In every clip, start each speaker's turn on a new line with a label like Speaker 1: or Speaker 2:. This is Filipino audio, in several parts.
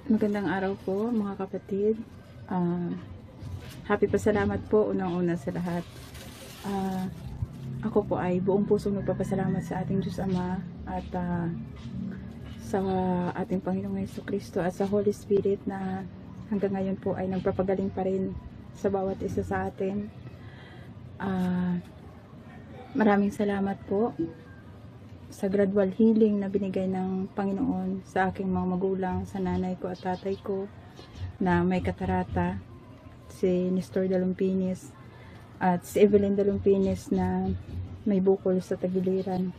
Speaker 1: Magandang araw po mga kapatid. Happy pasalamat po unang-una sa lahat. Ako po ay buong pusong nagpapasalamat sa ating Diyos Ama at sa ating Panginoong Jesucristo at sa Holy Spirit na hanggang ngayon po ay nagpapagaling pa rin sa bawat isa sa atin. Maraming salamat po sa gradual healing na binigay ng Panginoon sa aking mga magulang, sa nanay ko at tatay ko na may katarata, si Nestor Dalumpinis at si Evelyn Dalumpinis na may bukol sa tagiliran.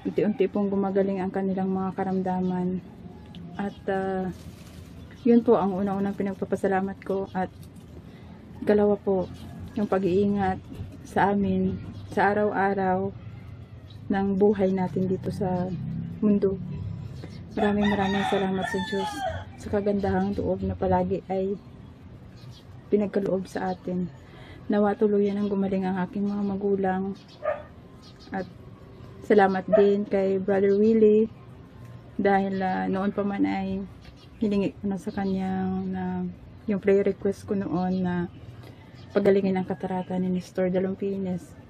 Speaker 1: Unti-unti pong gumagaling ang kanilang mga karamdaman at yun po ang unang-unang pinagpapasalamat ko. At ikalawa po, yung pag-iingat sa amin sa araw-araw ng buhay natin dito sa mundo. Maraming salamat sa Diyos sa kagandahang loob na palagi ay pinagkaloob sa atin. Nawa tuluyan ang gumaling ang aking mga magulang. At salamat din kay Brother Willie dahil noon pa man ay hiningi ko na sa kanyang yung prayer request ko noon na pagalingin ang katarata ni Nestor Dalumpinis.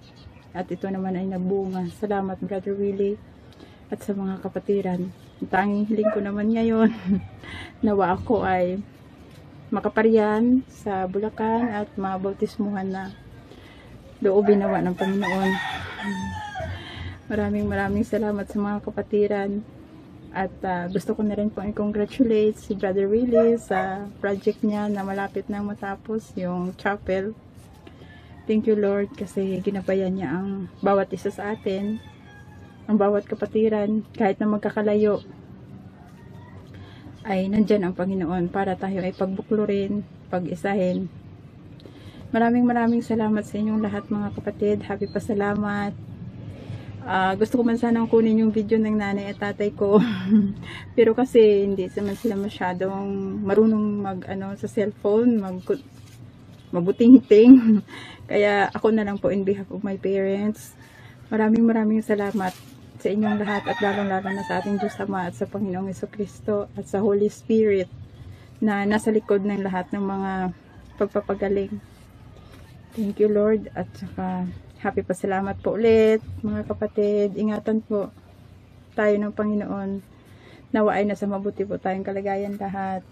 Speaker 1: At ito naman ay nagbunga. Salamat Brother Willie at sa mga kapatiran. Ang tanging hiling ko naman ngayon nawa ako ay makaparian sa Bulacan at mabautismuhan na loobin nawa ng Panginoon. Maraming salamat sa mga kapatiran. At gusto ko na rin po i-congratulate si Brother Willie sa project niya na malapit na matapos, yung chapel. Thank you Lord kasi ginabayan niya ang bawat isa sa atin, ang bawat kapatiran, kahit na magkakalayo ay nandyan ang Panginoon para tayo ay pagbuklurin, pag-isahin. Maraming salamat sa inyong lahat mga kapatid. Happy pasalamat. Gusto ko man sanang kunin yung video ng nanay at tatay ko pero kasi hindi naman sila masyadong marunong sa cellphone, mabuting-ting. Kaya ako na lang po in behalf of my parents, maraming salamat sa inyong lahat at lalong-lalo na sa ating Diyos Ama at sa Panginoong Jesucristo at sa Holy Spirit na nasa likod ng lahat ng mga pagpapagaling. Thank you, Lord, at saka happy pasalamat po ulit mga kapatid. Ingatan po tayo ng Panginoon. Nawa ay nasa mabuti po tayong kalagayan lahat.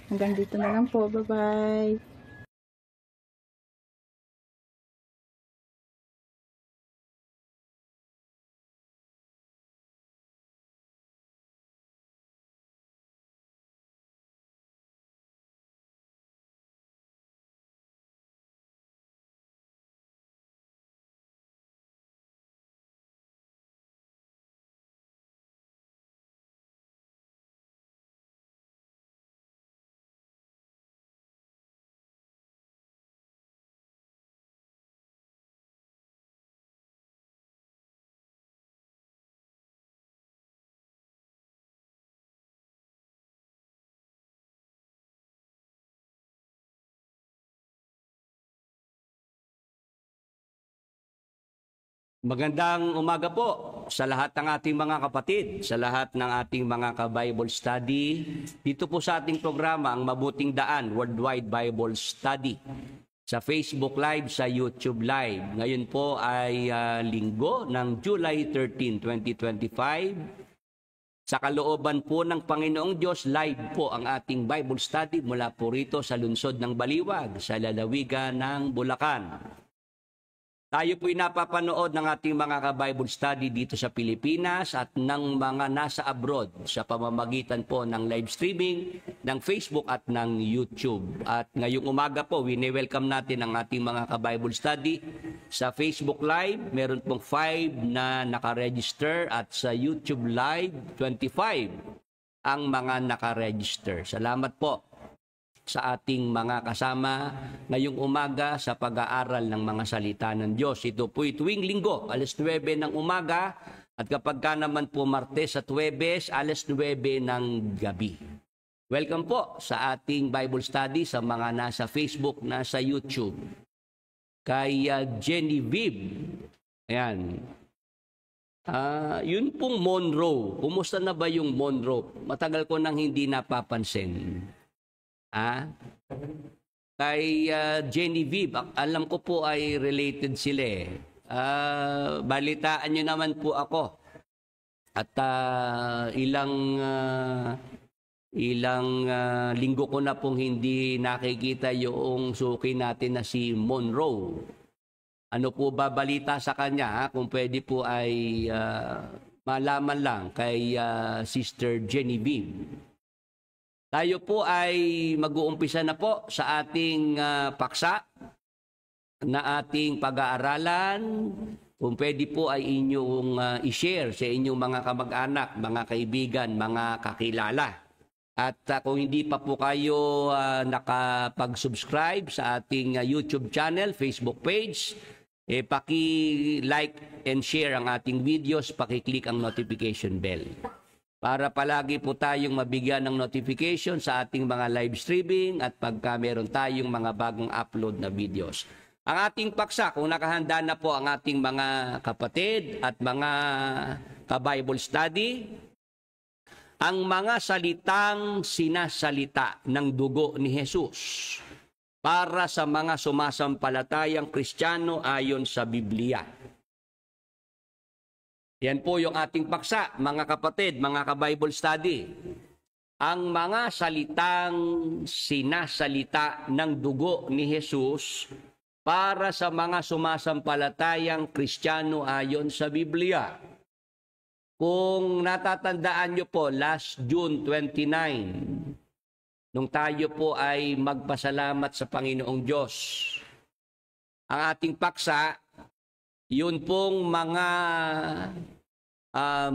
Speaker 1: Hanggang dito na lang po. Bye-bye.
Speaker 2: Magandang umaga po sa lahat ng ating mga kapatid, sa lahat ng ating mga ka-Bible study. Dito po sa ating programa, ang Mabuting Daan, Worldwide Bible Study. Sa Facebook Live, sa YouTube Live. Ngayon po ay linggo ng July 13, 2025. Sa kalooban po ng Panginoong Diyos, live po ang ating Bible study mula po rito sa lungsod ng Baliwag, sa lalawigan ng Bulacan. Tayo po'y napapanood ng ating mga ka-Bible study dito sa Pilipinas at ng mga nasa abroad sa pamamagitan po ng live streaming ng Facebook at ng YouTube. At ngayong umaga po, wini-welcome natin ang ating mga ka-Bible study sa Facebook Live. Meron pong 5 na nakaregister at sa YouTube Live, 25 ang mga nakaregister. Salamat po sa ating mga kasama ngayong umaga sa pag-aaral ng mga salita ng Diyos. Ito po'y tuwing linggo, alas 9 ng umaga, at kapag ka naman po Martes at Huwebes, alas 9 ng gabi. Welcome po sa ating Bible study sa mga nasa Facebook, nasa YouTube. Kay Genevieve, ayan. Yun pong Monroe. Kumusta na ba yung Monroe? Matagal ko nang hindi napapansin. Kay Genevieve, alam ko po ay related sila eh. Balitaan nyo naman po ako. At ilang linggo ko na pong hindi nakikita yung suki natin na si Monroe. Ano po ba balita sa kanya? Kung pwede po ay malaman lang kay Sister Genevieve. Tayo po ay mag-uumpisa na po sa ating paksa na ating pag-aaralan. Kung pwede po ay inyong i-share sa inyong mga kamag-anak, mga kaibigan, mga kakilala. At kung hindi pa po kayo nakapag-subscribe sa ating YouTube channel, Facebook page, paki-like and share ang ating videos, paki-click ang notification bell. Para palagi po tayong mabigyan ng notification sa ating mga live streaming at pagka meron tayong mga bagong upload na videos. Ang ating paksa, kung nakahanda na po ang ating mga kapatid at mga ka-Bible study, ang mga salitang sinasalita ng dugo ni Jesus para sa mga sumasampalatayang Kristiyano ayon sa Biblia. Yan po yung ating paksa, mga kapatid, mga ka-Bible study. Ang mga salitang sinasalita ng dugo ni Jesus para sa mga sumasampalatayang Kristiyano ayon sa Biblia. Kung natatandaan nyo po, last June 29, nung tayo po ay magpasalamat sa Panginoong Diyos, ang ating paksa, yun pong mga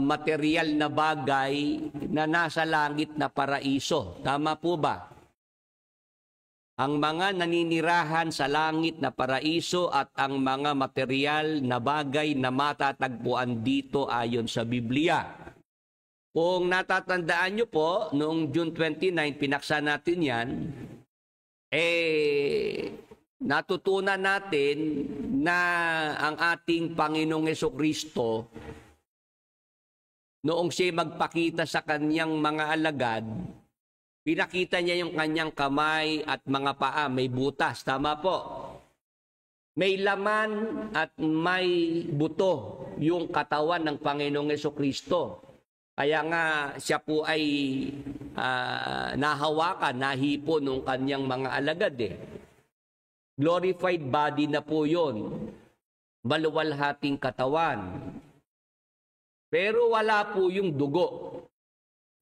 Speaker 2: material na bagay na nasa langit na paraiso. Tama po ba? Ang mga naninirahan sa langit na paraiso at ang mga material na bagay na matatagpuan dito ayon sa Biblia. Kung natatandaan nyo po, noong June 29, pinaksa natin yan, natutunan natin na ang ating Panginoong Hesukristo, noong siya magpakita sa kanyang mga alagad, pinakita niya yung kanyang kamay at mga paa, may butas. Tama po. May laman at may buto yung katawan ng Panginoong Hesukristo. Kaya nga siya po ay nahawakan, nahipo ng kanyang mga alagad eh. Glorified body na po yun. Maluwalhating katawan. Pero wala po yung dugo.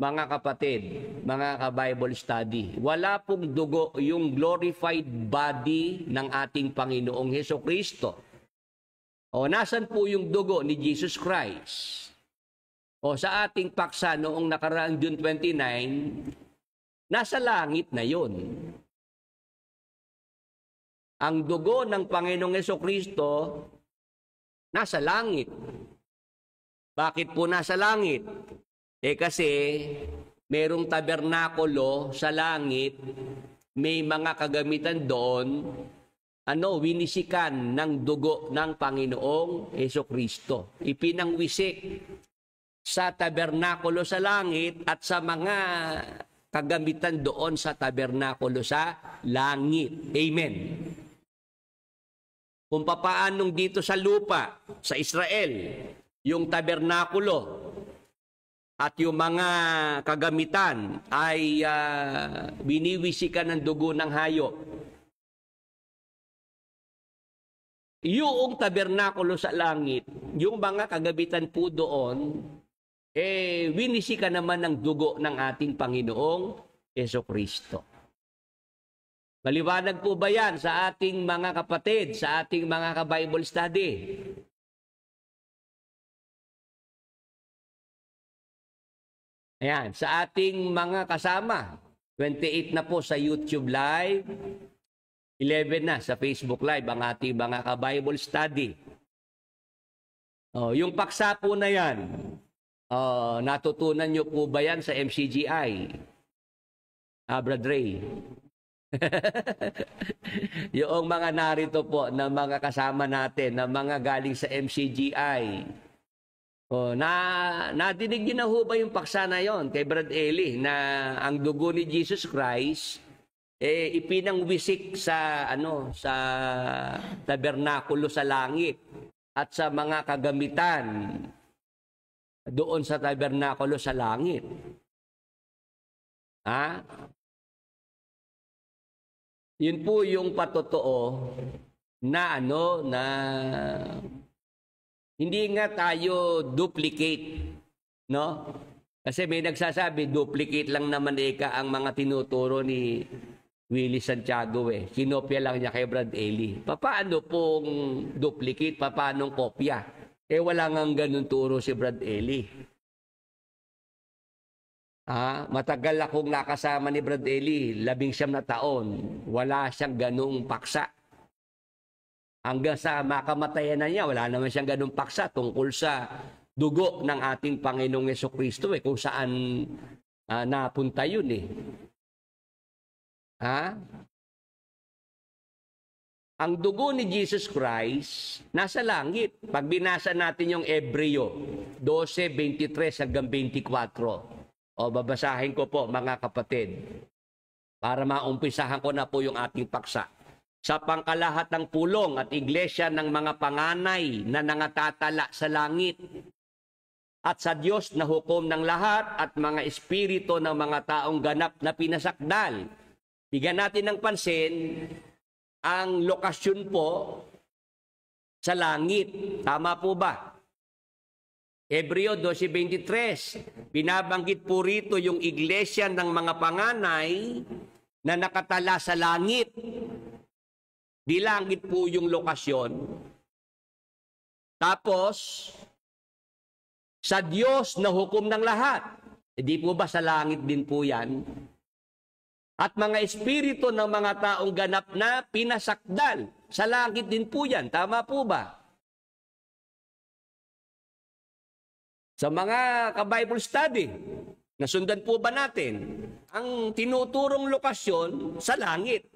Speaker 2: Mga kapatid, mga ka-Bible study, wala pong dugo yung glorified body ng ating Panginoong Hesukristo. O, nasan po yung dugo ni Jesus Christ? O, sa ating paksa noong nakaraang June 29, nasa langit na yun. Ang dugo ng Panginoong Hesukristo, nasa langit. Bakit po nasa langit? Kasi merong tabernakulo sa langit, may mga kagamitan doon, winisikan ng dugo ng Panginoong Hesukristo. Ipinangwisik sa tabernakulo sa langit at sa mga kagamitan doon sa tabernakulo sa langit. Amen. Kung papaanong dito sa lupa, sa Israel, yung tabernakulo, at yung mga kagamitan ay biniwisikan ng dugo ng hayop. Yung tabernakulo sa langit, yung mga kagamitan po doon, winisikan naman ng dugo ng ating Panginoong Hesukristo. Maliwanag po ba yan sa ating mga kapatid, sa ating mga ka-Bible study? Ayan, sa ating mga kasama, 28 na po sa YouTube Live, 11 na sa Facebook Live ang ating mga ka-Bible study. Yung paksa po na yan, natutunan nyo po ba yan sa MCGI? Brad Ray. Yung mga narito po na mga kasama natin, na mga galing sa MCGI, nadinig niyo na ho ba yung paksa na yon kay Brad Eli na ang dugo ni Jesus Christ ipinangwisik sa sa tabernakulo sa langit at sa mga kagamitan doon sa tabernakulo sa langit. Yun po yung patotoo na na hindi nga tayo duplicate, no? Kasi may nagsasabi, duplicate lang naman ang mga tinuturo ni Willie Santiago eh. Kinopya lang niya kay Brad Eli. Paano pong duplicate? Paano kopya? Wala nga ganun turo si Brad Eli. Matagal akong nakasama ni Brad Eli, 19 na taon. Wala siyang ganung paksa. Hanggang sa makamatayan na niya, wala naman siyang ganung paksa tungkol sa dugo ng ating Panginoong Hesukristo kung saan napunta yun Ang dugo ni Jesus Christ nasa langit. Pag binasa natin yung Hebreo 12:23 hanggang 24. Babasahin ko po mga kapatid para maumpisahan ko na po yung ating paksa. Sa pangkalahatang pulong at iglesia ng mga panganay na nangatatala sa langit at sa Diyos na hukom ng lahat at mga espiritu ng mga taong ganap na pinasakdal. Bigyan natin ng pansin ang lokasyon po sa langit. Tama po ba? Hebreo 12:23, binabanggit po rito yung iglesia ng mga panganay na nakatala sa langit. Di langit po yung lokasyon. Tapos, sa Diyos na hukom ng lahat. Di po ba sa langit din po yan? At mga espiritu ng mga taong ganap na pinasakdal. Sa langit din po yan. Tama po ba? Sa mga ka-Bible study, nasundan po ba natin? Ang tinuturong lokasyon sa langit.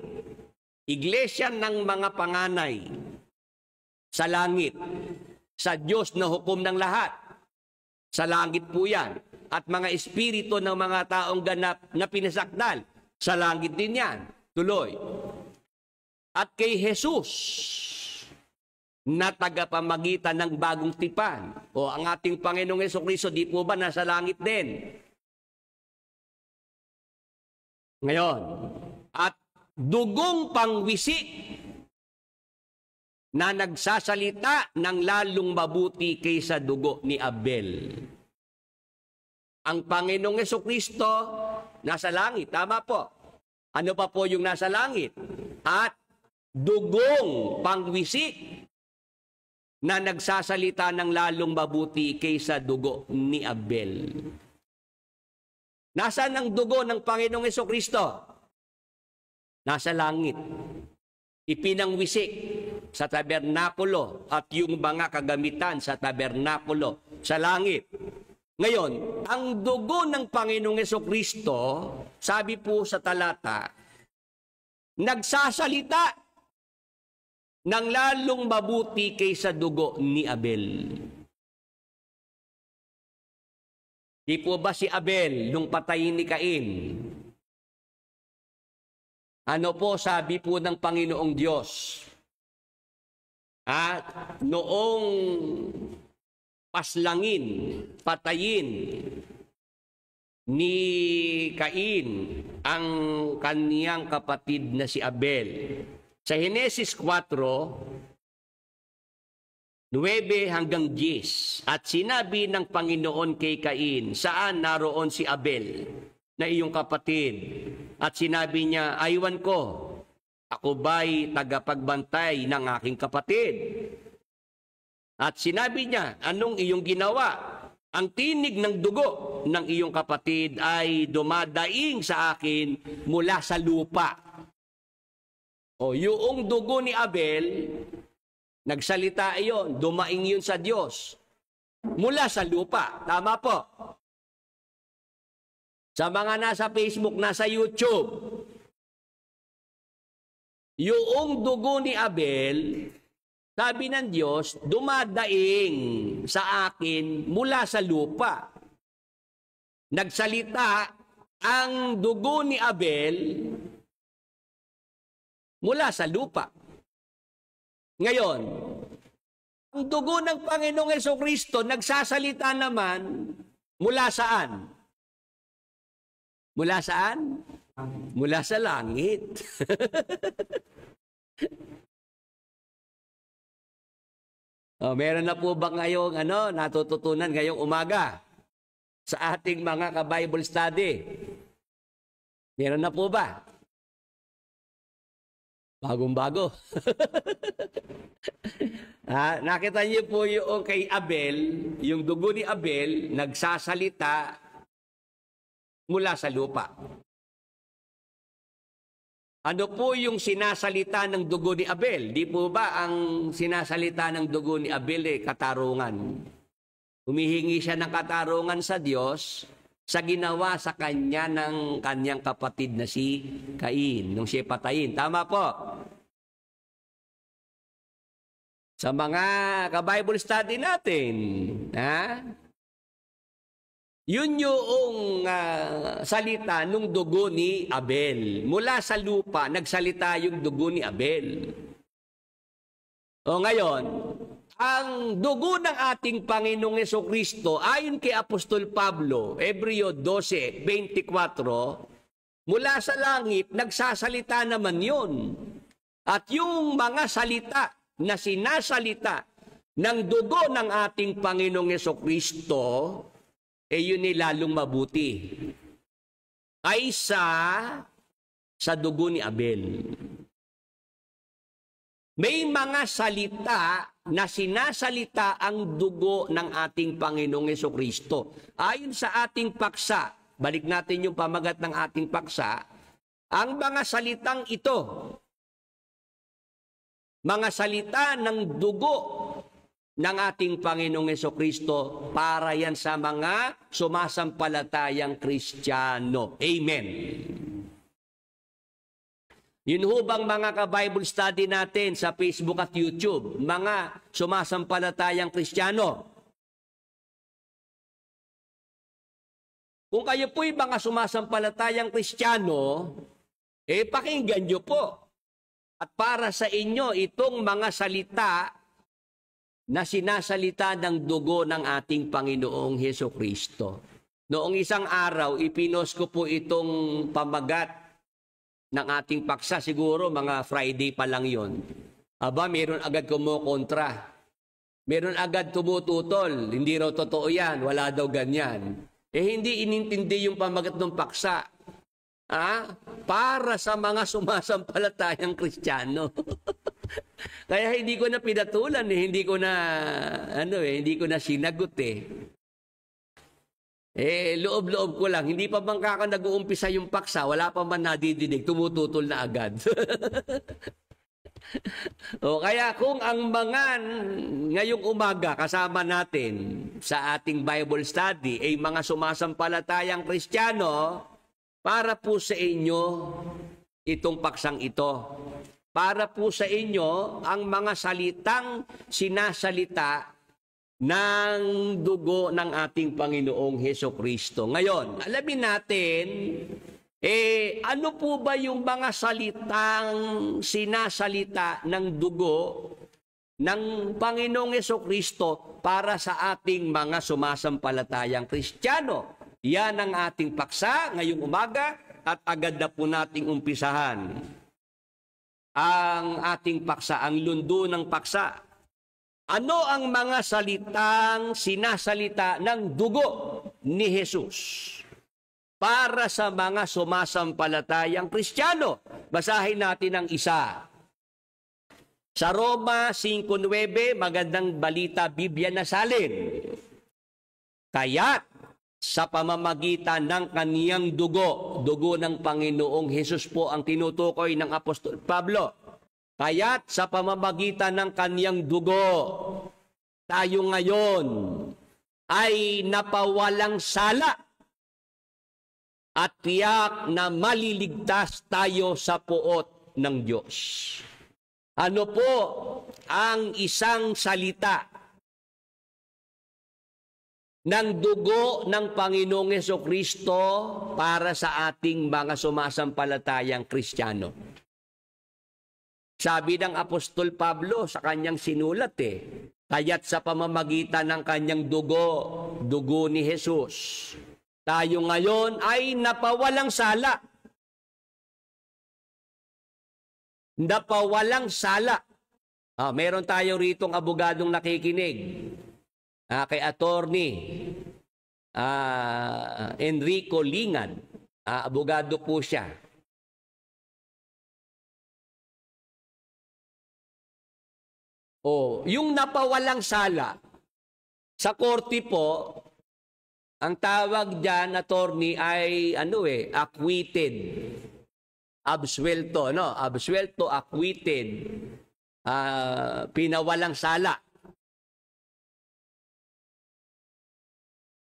Speaker 2: iglesia ng mga panganay sa langit, sa Diyos na hukom ng lahat. Sa langit po yan. At mga espiritu ng mga taong ganap na pinasakdal, sa langit din yan. Tuloy. At kay Jesus, na tagapamagitan ng bagong tipan. O ang ating Panginoong Jesucristo, di po ba nasa langit din? Ngayon, at dugong pangwisik na nagsasalita ng lalong mabuti kaysa dugo ni Abel. Ang Panginoong Jesucristo nasa langit. Tama po. Ano pa po yung nasa langit? At dugong pangwisik na nagsasalita ng lalong mabuti kaysa dugo ni Abel. Nasaan ang dugo ng Panginoong Jesucristo? Nasa langit. Ipinangwisik sa tabernakulo at yung mga kagamitan sa tabernakulo sa langit. Ngayon, ang dugo ng Panginoong Jesucristo, sabi po sa talata, nagsasalita ng lalong mabuti kaysa dugo ni Abel. Di po ba si Abel nung patayin ni Cain? Ano po sabi po ng Panginoong Diyos? At noong paslangin, patayin ni Cain ang kaniyang kapatid na si Abel. Sa Henesis 4, 9 hanggang 10, at sinabi ng Panginoon kay Cain, saan naroon si Abel na iyong kapatid? At sinabi niya, aywan ko, ako ba'y tagapagbantay ng aking kapatid? At sinabi niya, anong iyong ginawa? Ang tinig ng dugo ng iyong kapatid ay dumadaing sa akin mula sa lupa. O yung dugo ni Abel, nagsalita iyon, dumaing yun sa Diyos. Mula sa lupa. Tama po. Sa mga nasa Facebook, nasa YouTube, yung dugo ni Abel, sabi ng Diyos, dumadaing sa akin mula sa lupa. Nagsalita ang dugo ni Abel mula sa lupa. Ngayon, ang dugo ng Panginoong Jesucristo nagsasalita naman mula saan? Mula saan? Mula sa langit. Meron na po ba ngayong natututunan ngayong umaga sa ating mga ka-Bible study? Meron na po ba? Bagong-bago. Nakita niyo po yung kay Abel, yung dugo ni Abel, nagsasalita mula sa lupa. Ano po yung sinasalita ng dugo ni Abel? Di po ba ang sinasalita ng dugo ni Abel katarungan? Humihingi siya ng katarungan sa Diyos sa ginawa sa kanya ng kanyang kapatid na si Cain, nung siya patayin. Tama po. Sa mga ka-Bible study natin, yun yung salita nung dugo ni Abel. Mula sa lupa, nagsalita yung dugo ni Abel. O ngayon, ang dugo ng ating Panginoong Jesucristo, ayon kay Apostol Pablo, Hebreo 12:24, mula sa langit, nagsasalita naman yun. At yung mga salita na sinasalita ng dugo ng ating Panginoong Jesucristo, yun ay lalong mabuti kaysa sa dugo ni Abel. May mga salita na sinasalita ang dugo ng ating Panginoong Jesucristo. Ayon sa ating paksa, balik natin yung pamagat ng ating paksa, ang mga salitang ito, mga salita ng dugo ng ating Panginoong Jesucristo, para yan sa mga sumasampalatayang Kristiyano. Amen. Yun ho bang mga ka-Bible study natin sa Facebook at YouTube, mga sumasampalatayang Kristiyano? Kung kayo po'y mga sumasampalatayang Kristiyano, pakinggan nyo po. At para sa inyo, itong mga salita na sinasalita ng dugo ng ating Panginoong Hesukristo. Noong isang araw, ipinost ko po itong pamagat ng ating paksa, siguro mga Friday pa lang yon. Aba, meron agad kumukontra. Meron agad tumututol. Hindi raw totoo yan. Wala daw ganyan. Hindi inintindi yung pamagat ng paksa. Para sa mga sumasampalatayang Kristiyano. Kaya hindi ko na pinatulan, hindi ko na sinagot loob-loob ko lang, hindi pa bangka ka nag-uumpisa yung paksa, wala pa man nadidinig, tumututol na agad. Kaya kung ang mga ngayong umaga kasama natin sa ating Bible study ay mga sumasampalatayang Kristiyano, para po sa inyo itong paksang ito. Para po sa inyo ang mga salitang sinasalita ng dugo ng ating Panginoong Hesukristo. Ngayon, alamin natin, ano po ba yung mga salitang sinasalita ng dugo ng Panginoong Hesukristo para sa ating mga sumasampalatayang Kristiyano? Yan ang ating paksa ngayong umaga at agad na po nating umpisahan ang ating paksa, ang lundo ng paksa. Ano ang mga salitang sinasalita ng dugo ni Jesus para sa mga sumasampalatayang Kristiyano? Basahin natin ang isa. Sa Roma 5:9, magandang balita, Biblia na salin. Kaya't sa pamamagitan ng kaniyang dugo ng Panginoong Hesus po ang tinutukoy ng Apostol Pablo. Kaya't sa pamamagitan ng kaniyang dugo, tayo ngayon ay napawalang sala at tiyak na maliligtas tayo sa poot ng Diyos. Ano po ang isang salita ng dugo ng Panginoong Hesukristo para sa ating mga sumasampalatayang Kristiyano? Sabi ng Apostol Pablo sa kanyang sinulat kaya't sa pamamagitan ng kanyang dugo ni Jesus, tayo ngayon ay napawalang sala. Napawalang sala. Meron tayo ritong abogadong nakikinig. Kay Attorney Enrico Lingan. Abogado po siya. Yung napawalang sala, sa korte po, ang tawag dyan, attorney, ay acquitted. Absuelto, no? Absuelto, acquitted. Pinawalang sala.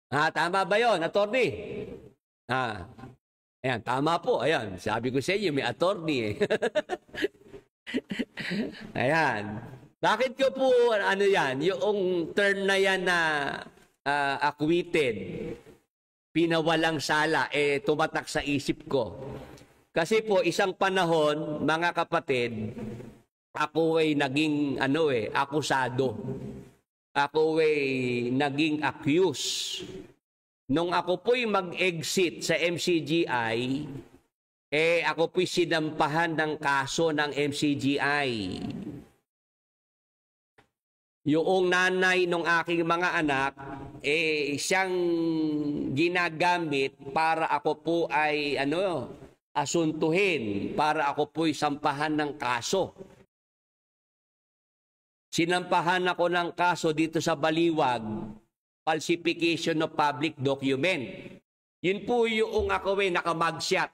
Speaker 2: Tama ba yun, attorney? Ayan, tama po. Ayan, sabi ko sa inyo, may attorney Ayan. Bakit ko po, yan, yung term na yan na acquitted, pinawalang sala, tumatak sa isip ko. Kasi po, isang panahon, mga kapatid, ako ay naging, akusado. Ako ay naging accused. Nung ako po'y mag-exit sa MCGI, ako po'y sinampahan ng kaso ng MCGI. Yung nanay ng aking mga anak, siyang ginagamit para ako po ay asuntuhin, para ako po'y sampahan ng kaso. Sinampahan ako ng kaso dito sa Baliwag, falsification of public document. Yun po yung ako ay nakamagshot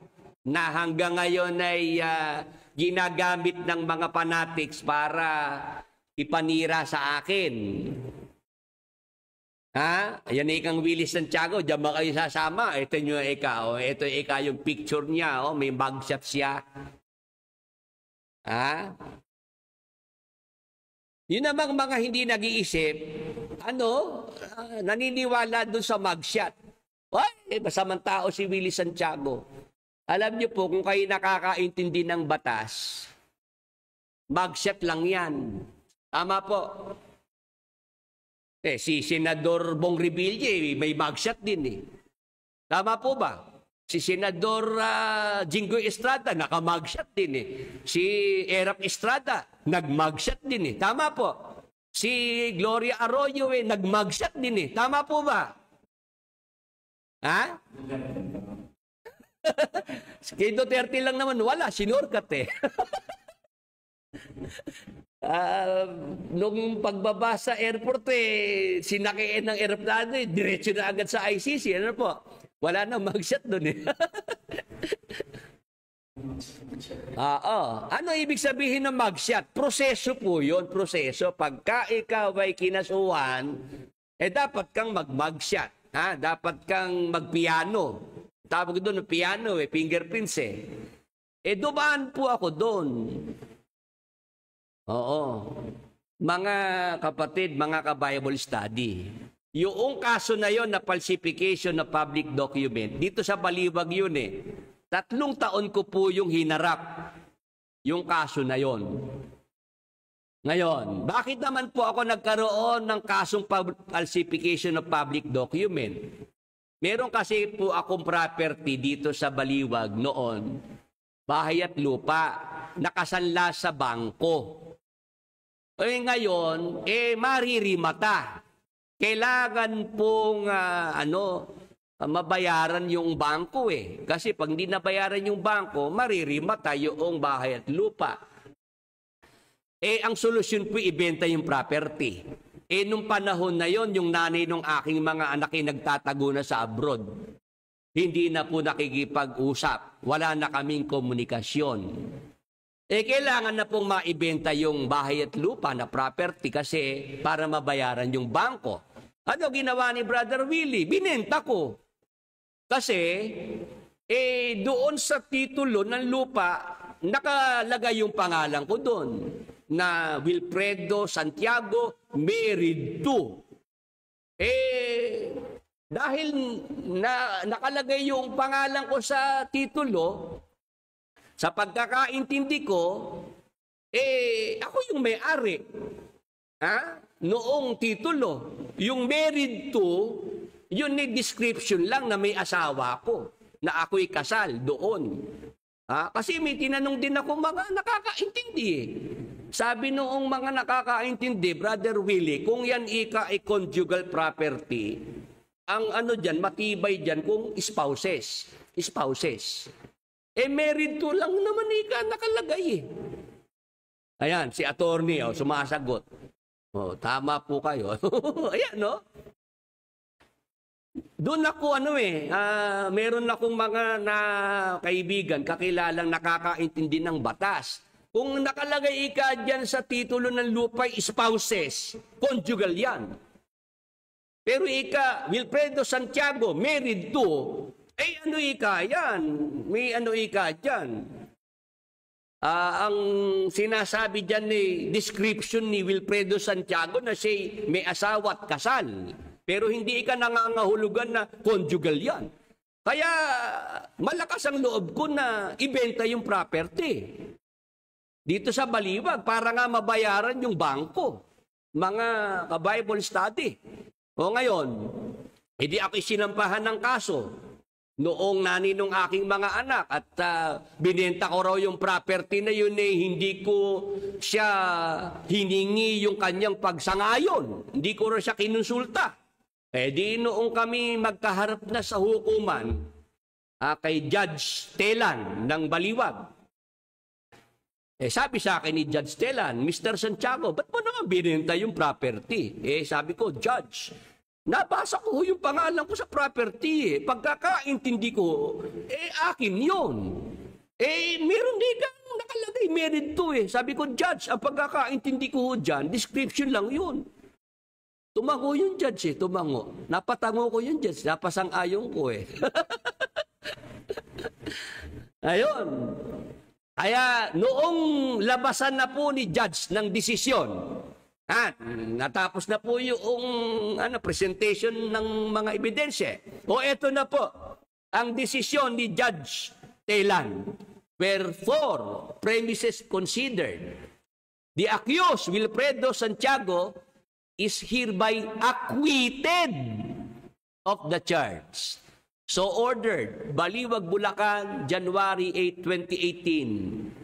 Speaker 2: na hanggang ngayon ay ginagamit ng mga fanatics para ipanira sa akin. Ayan ikang Willie Santiago, diyan ba kayo sasama? Ito yung ika, ito yung picture niya, may mugshot siya. Ha? Yun namang mga hindi nag-iisip, naniniwala doon sa mugshot. Ay, masamang tao si Willie Santiago. Alam niyo po, kung kayo nakakaintindi ng batas, mugshot lang yan. Tama po. Si Senador Bong Revilla, may mugshot din eh. Tama po ba? Si Senador Jinggoy Estrada, naka-mugshot din eh. Si Erap Estrada, nag-mugshot din eh. Tama po. Si Gloria Arroyo, nag-mugshot din eh. Tama po ba? Ha? Kay Duterte lang naman, wala. Sinurkat eh. Nung pagbaba sa airport sinakiin ng aeroplano diretso na agad sa ICC. Ano po? Wala na mugshot doon eh. Ano ibig sabihin ng mugshot? Proseso po yun, proseso. Pagka ikaw ay kinasuhan, dapat kang mag-mugshot. Dapat kang mag-piano. Tawag doon ng piano fingerprints dumaan po ako doon. Oo. Mga kapatid, mga ka-Bible study, yung kaso na yon na falsification na public document, dito sa Baliwag yun 3 taon ko po yung hinarap yung kaso na yon. Ngayon, bakit naman po ako nagkaroon ng kasong falsification of public document? Meron kasi po akong property dito sa Baliwag noon, bahay at lupa, nakasanla sa bangko. Ngayon, maririmata. Kailangan pong mabayaran yung bangko Kasi pag hindi nabayaran yung bangko, maririmata yung bahay at lupa. Ang solusyon po ibenta yung property. Nung panahon na yon, yung nanay ng aking mga anak ay nagtatago na sa abroad. Hindi na po nakikipag-usap. Wala na kaming komunikasyon. Kailangan na pong maibenta yung bahay at lupa na property kasi para mabayaran yung bangko. Ano ginawa ni Brother Willie? Binenta ko. Kasi, doon sa titulo ng lupa, nakalagay yung pangalan ko doon na Wilfredo Santiago married to. Dahil nakalagay yung pangalan ko sa titulo, sa pagkakaintindi ko, ako yung may-ari. Noong titulo, yung married to, yun ni description lang na may asawa ko, na ako'y kasal doon. Kasi may tinanong din ako mga nakakaintindi Sabi noong mga nakakaintindi, Brother Willie, kung yan ay conjugal property, ang dyan, matibay dyan kung spouses. Spouses. Married to lang naman nakalagay Ayan, si attorney, sumasagot. Tama po kayo. Ayan, no? Doon ako, meron akong mga kaibigan, kakilalang nakakaintindi ng batas. Kung nakalagay dyan sa titulo ng lupa, spouses, conjugal yan. Pero Wilfredo Santiago, married to, yan? May dyan. Ang sinasabi dyan description ni Wilfredo Santiago na siya may asawa at kasal. Pero hindi nangangahulugan na conjugal yan. Kaya malakas ang loob ko na ibenta yung property. Dito sa Baliwag, para nga mabayaran yung bangko. Mga ka-Bible study. Ngayon, hindi ako sinampahan ng kaso. Noong nani nung aking mga anak at binenta ko raw yung property na yun hindi ko siya hiningi yung kanyang pagsangayon. Hindi ko raw siya kinonsulta. Di noong kami magkaharap na sa hukuman kay Judge Telan ng Baliwag. Sabi sa akin ni Judge Telan, Mr. Santiago, ba't mo naman binenta yung property? Sabi ko, Judge, nabasa ko yung pangalan ko sa property. Pagkakaintindi ko, akin yun. Meron din nakalagay, married to Sabi ko, Judge, ang pagkakaintindi ko dyan, description lang yun. Tumango yung Judge tumango. Napatango ko yung Judge, napasang-ayon ko Ayun. Kaya noong labasan na po ni judge ng desisyon, at natapos na po yung presentation ng mga ebidensya. O eto na po, ang desisyon ni Judge Telan. Wherefore, premises considered, the accused Wilfredo Santiago is hereby acquitted of the charge. So ordered, Baliwag, Bulacan, January 8, 2018.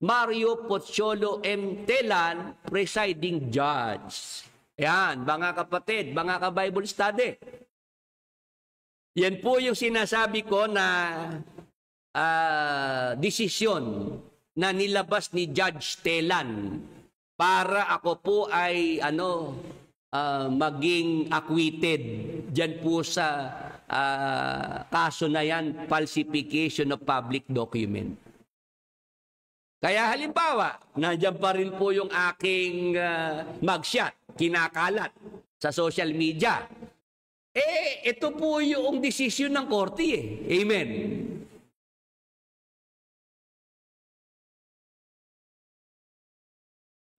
Speaker 2: Mario Pozzolo M. Telan, presiding judge. Yan, mga kapatid, mga ka-Bible study. Yan po yung sinasabi ko na desisyon na nilabas ni Judge Telan para ako po ay maging acquitted dyan po sa kaso na yan, falsification of public document. Kaya halimbawa, nandiyan pa rin po yung aking mugshot, kinakalat sa social media. Ito po yung desisyon ng korte Amen.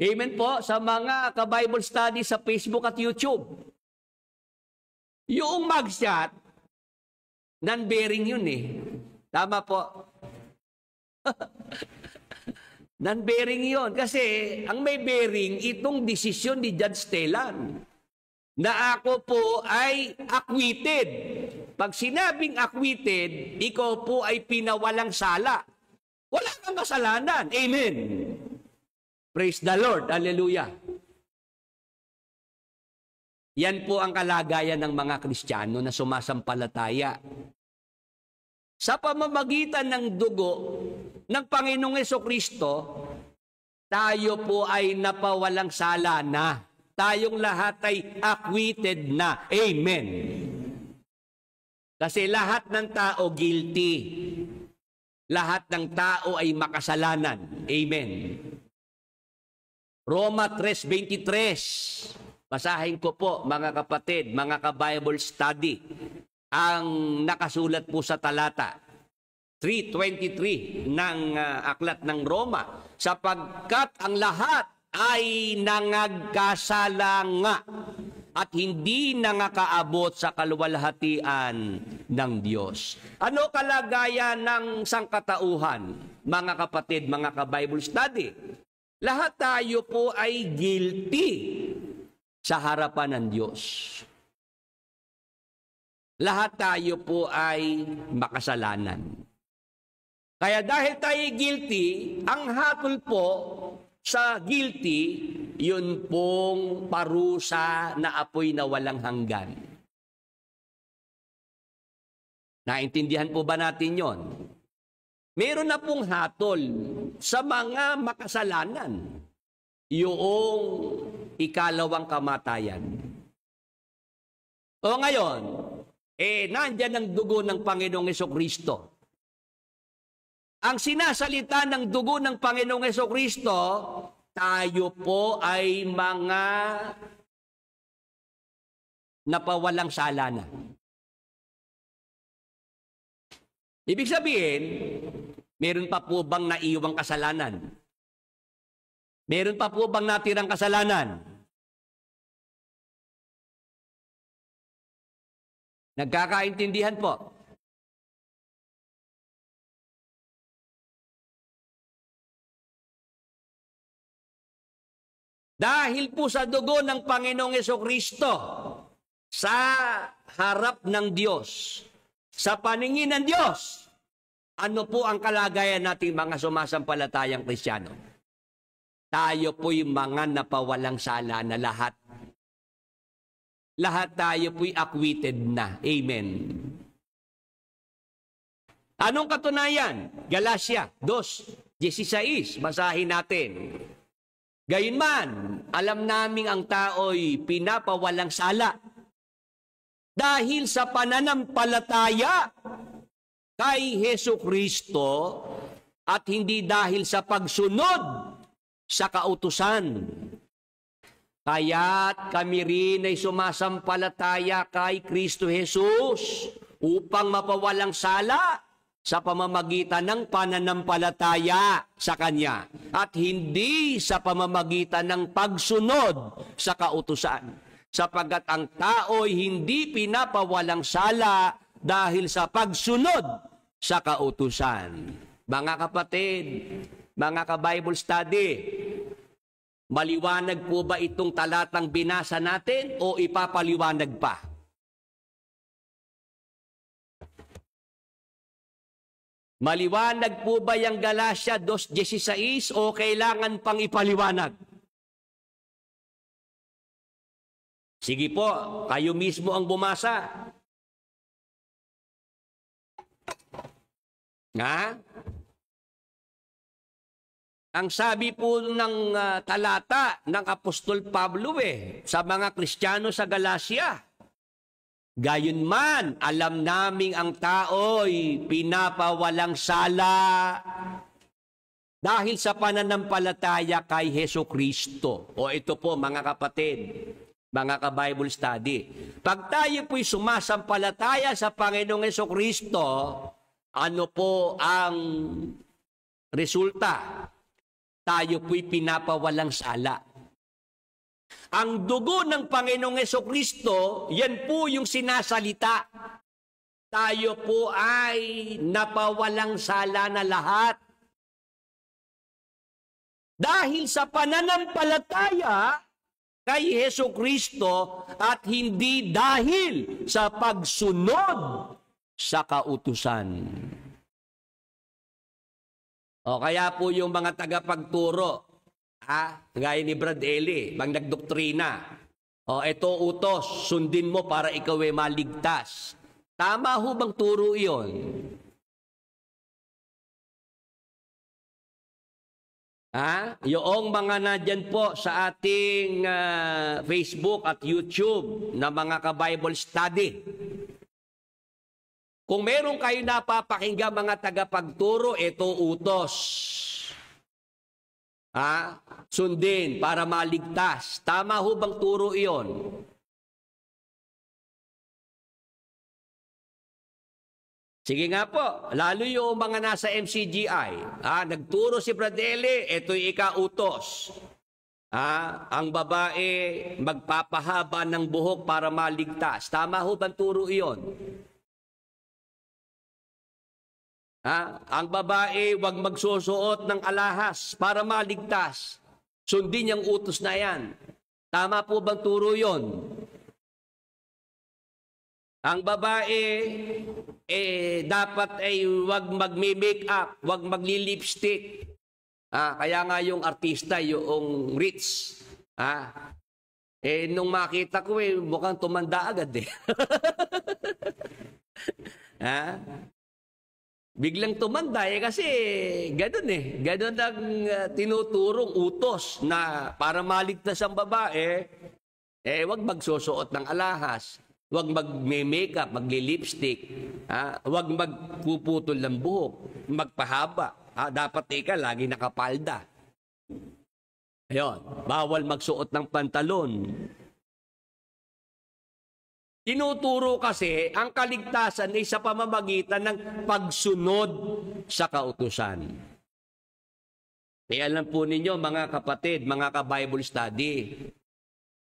Speaker 2: Amen po sa mga ka-Bible study sa Facebook at YouTube. Yung mugshot, non-bearing yun Tama po. Non-bearing yon kasi ang may bearing itong desisyon ni Judge Telan na ako po ay acquitted. Pag sinabing acquitted, ikaw po ay pinawalang sala. Wala kang kasalanan. Amen. Praise the Lord. Hallelujah. Yan po ang kalagayan ng mga Kristiyano na sumasampalataya. Sa pamamagitan ng dugo ng Panginoong Hesukristo, tayo po ay napawalang sala na. Tayong lahat ay acquitted na. Amen. Kasi lahat ng tao guilty. Lahat ng tao ay makasalanan. Amen. Roma 3:23. Basahin ko po, mga kapatid, mga ka-Bible study, ang nakasulat po sa talata 3:23 ng aklat ng Roma, sapagkat ang lahat ay nangagkasala nga at hindi nangakaabot sa kaluwalhatian ng Diyos. Ano kalagayan ng sangkatauhan, mga kapatid, mga ka-Bible study? Lahat tayo po ay guilty sa harapan ng Diyos. Lahat tayo po ay makasalanan. Kaya dahil tayo guilty, ang hatol po sa guilty, yun pong parusa na apoy na walang hanggan. Naintindihan po ba natin yon? Meron na pong hatol sa mga makasalanan, yung ikalawang kamatayan. O ngayon, nandyan ang dugo ng Panginoong Hesukristo. Ang sinasalita ng dugo ng Panginoong Hesukristo, tayo po ay mga napawalang sala na. Ibig sabihin, meron pa po bang naiwang kasalanan? Meron pa po bang natirang kasalanan? Nagkakaintindihan po. Dahil po sa dugo ng Panginoong Hesukristo, sa harap ng Diyos, sa paningin ng Diyos, ano po ang kalagayan nating mga sumasampalatayang Kristiyano? Tayo po'y mga napawalang sala na lahat. Lahat tayo po'y acquitted na. Amen. Anong katunayan? Galatia 2:16. Basahin natin. Gayunman, alam naming ang tao'y pinapawalang sala dahil sa pananampalataya kay Hesukristo at hindi dahil sa pagsunod sa kautusan. Kaya't kami rin ay sumasampalataya kay Kristo Jesus upang mapawalang sala sa pamamagitan ng pananampalataya sa Kanya at hindi sa pamamagitan ng pagsunod sa kautusan. Sapagkat ang tao'y hindi pinapawalang sala dahil sa pagsunod sa kautusan. Mga kapatid, mga ka-Bible study, maliwanag po ba itong talatang binasa natin o ipapaliwanag pa? Maliwanag po ba yung Galacia 2:16 o kailangan pang ipaliwanag? Sige po, kayo mismo ang bumasa. Nga? Ang sabi po ng talata ng Apostol Pablo sa mga Kristiyano sa Galacia, gayunman, alam naming ang tao'y pinapawalang sala dahil sa pananampalataya kay Hesukristo. O ito po mga kapatid, mga ka-Bible study. Pag tayo po'y sumasampalataya sa Panginoong Hesukristo, ano po ang resulta? Tayo po'y pinapawalang sala. Ang dugo ng Panginoong Hesukristo, yan po yung sinasalita. Tayo po ay napawalang sala na lahat. Dahil sa pananampalataya kay Hesukristo at hindi dahil sa pagsunod sa kautusan. O kaya po yung mga tagapagturo, gaya ni Brad Eli, bang nagdoktrina. O ito utos, sundin mo para ikaw ay maligtas. Tama ho bang turo iyon? Yung mga nandyan po sa ating Facebook at YouTube na mga ka-Bible study. Kung meron kayo napapakinggan mga tagapagturo, ito utos. Sundin para maligtas. Tama ho bang turo iyon? Sige nga po, lalo yung mga nasa MCGI. Nagturo si Brad Eli, ito'y ikautos. Ang babae magpapahaba ng buhok para maligtas. Tama ho bang turo iyon? Ang babae wag magsusuot ng alahas para maligtas. Sundin yung utos na yan. Tama po bang turo yon? Ang babae dapat ay wag magme-makeup, wag magli-lipstick. Kaya nga yung artista, yung Ritz, nung makita ko mukhang tumanda agad Biglang tumanda kasi ganun Ganun ang tinuturong utos na para maligtas ang babae, wag magsusuot ng alahas, wag magme-makeup, magli-lipstick, wag magpuputol ng buhok, magpahaba. Dapat lagi nakapalda. Ayun, bawal magsuot ng pantalon. Tinuturo kasi ang kaligtasan ay sa pamamagitan ng pagsunod sa kautusan. Alam po ninyo mga kapatid, mga ka-Bible study,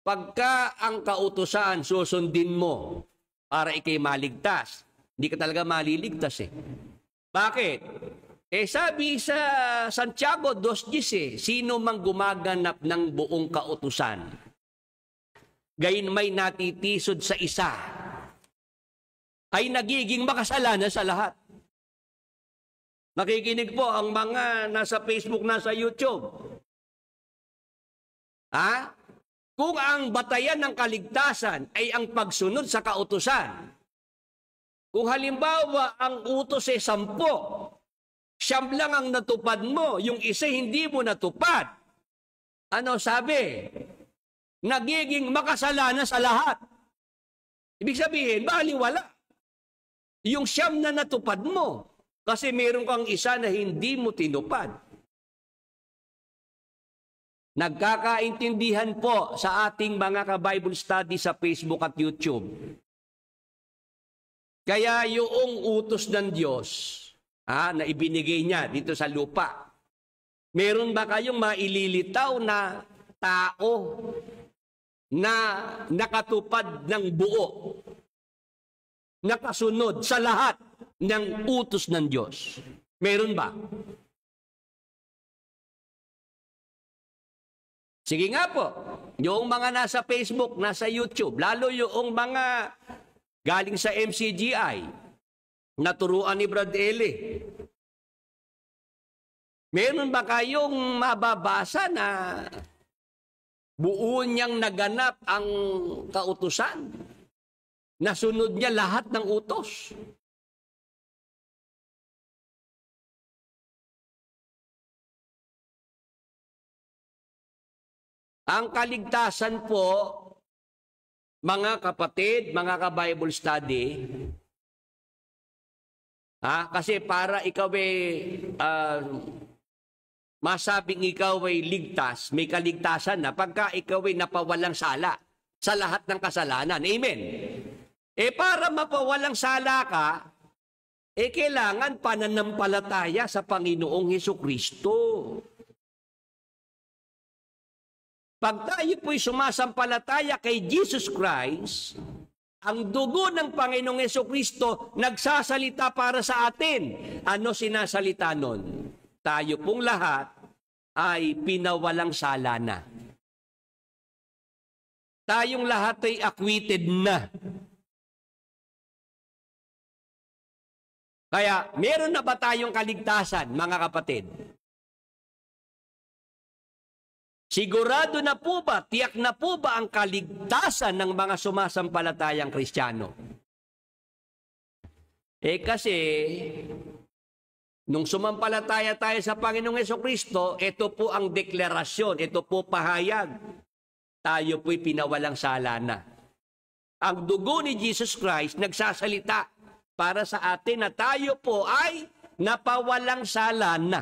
Speaker 2: pagka ang kautusan susundin mo para ikay maligtas, hindi ka talaga maliligtas Bakit? Sabi sa Santiago 2:10, sino mang gumaganap ng buong kautusan, gayon may natitisod sa isa, ay nagiging makasalanan sa lahat. Nakikinig po ang mga nasa Facebook, nasa YouTube. Kung ang batayan ng kaligtasan ay ang pagsunod sa kautusan, kung halimbawa ang utos 10, 9 lang ang natupad mo, yung isa hindi mo natupad, ano sabi? Nagiging makasalanan sa lahat. Ibig sabihin, baliwala. Yung 9 na natupad mo, kasi meron kang isa na hindi mo tinupad. Nagkakaintindihan po sa ating mga ka-Bible study sa Facebook at YouTube. Kaya yung utos ng Diyos, na ibinigay niya dito sa lupa. Meron ba kayong maililitaw na tao na nakatupad ng buo, nakasunod sa lahat ng utos ng Diyos? Meron ba? Sige nga po, yung mga nasa Facebook, nasa YouTube, lalo yung mga galing sa MCGI, naturuan ni Brad Eli. Meron ba kayong mababasa na buo niyang naganap ang kautusan? Nasunod niya lahat ng utos? Ang kaligtasan po, mga kapatid, mga ka-Bible study, kasi para ikaw masabing ikaw ay ligtas, may kaligtasan na pagka ikaw ay napawalang sala sa lahat ng kasalanan. Amen. Para mapawalang sala ka, kailangan pananampalataya sa Panginoong Hesukristo. Pag tayo po'y sumasampalataya kay Jesus Christ, ang dugo ng Panginoong Hesukristo nagsasalita para sa atin. Ano sinasalita nun? Tayo pong lahat ay pinawalang sala na. Tayong lahat ay acquitted na. Kaya, meron na ba tayong kaligtasan, mga kapatid? Sigurado na po ba, tiyak na po ba ang kaligtasan ng mga sumasampalatayang Kristiyano? Kasi, nung sumampalataya tayo sa Panginoong Hesukristo, ito po ang deklarasyon, ito po pahayag. Tayo po'y pinawalang sala na. Ang dugo ni Jesus Christ nagsasalita para sa atin na tayo po ay napawalang sala na.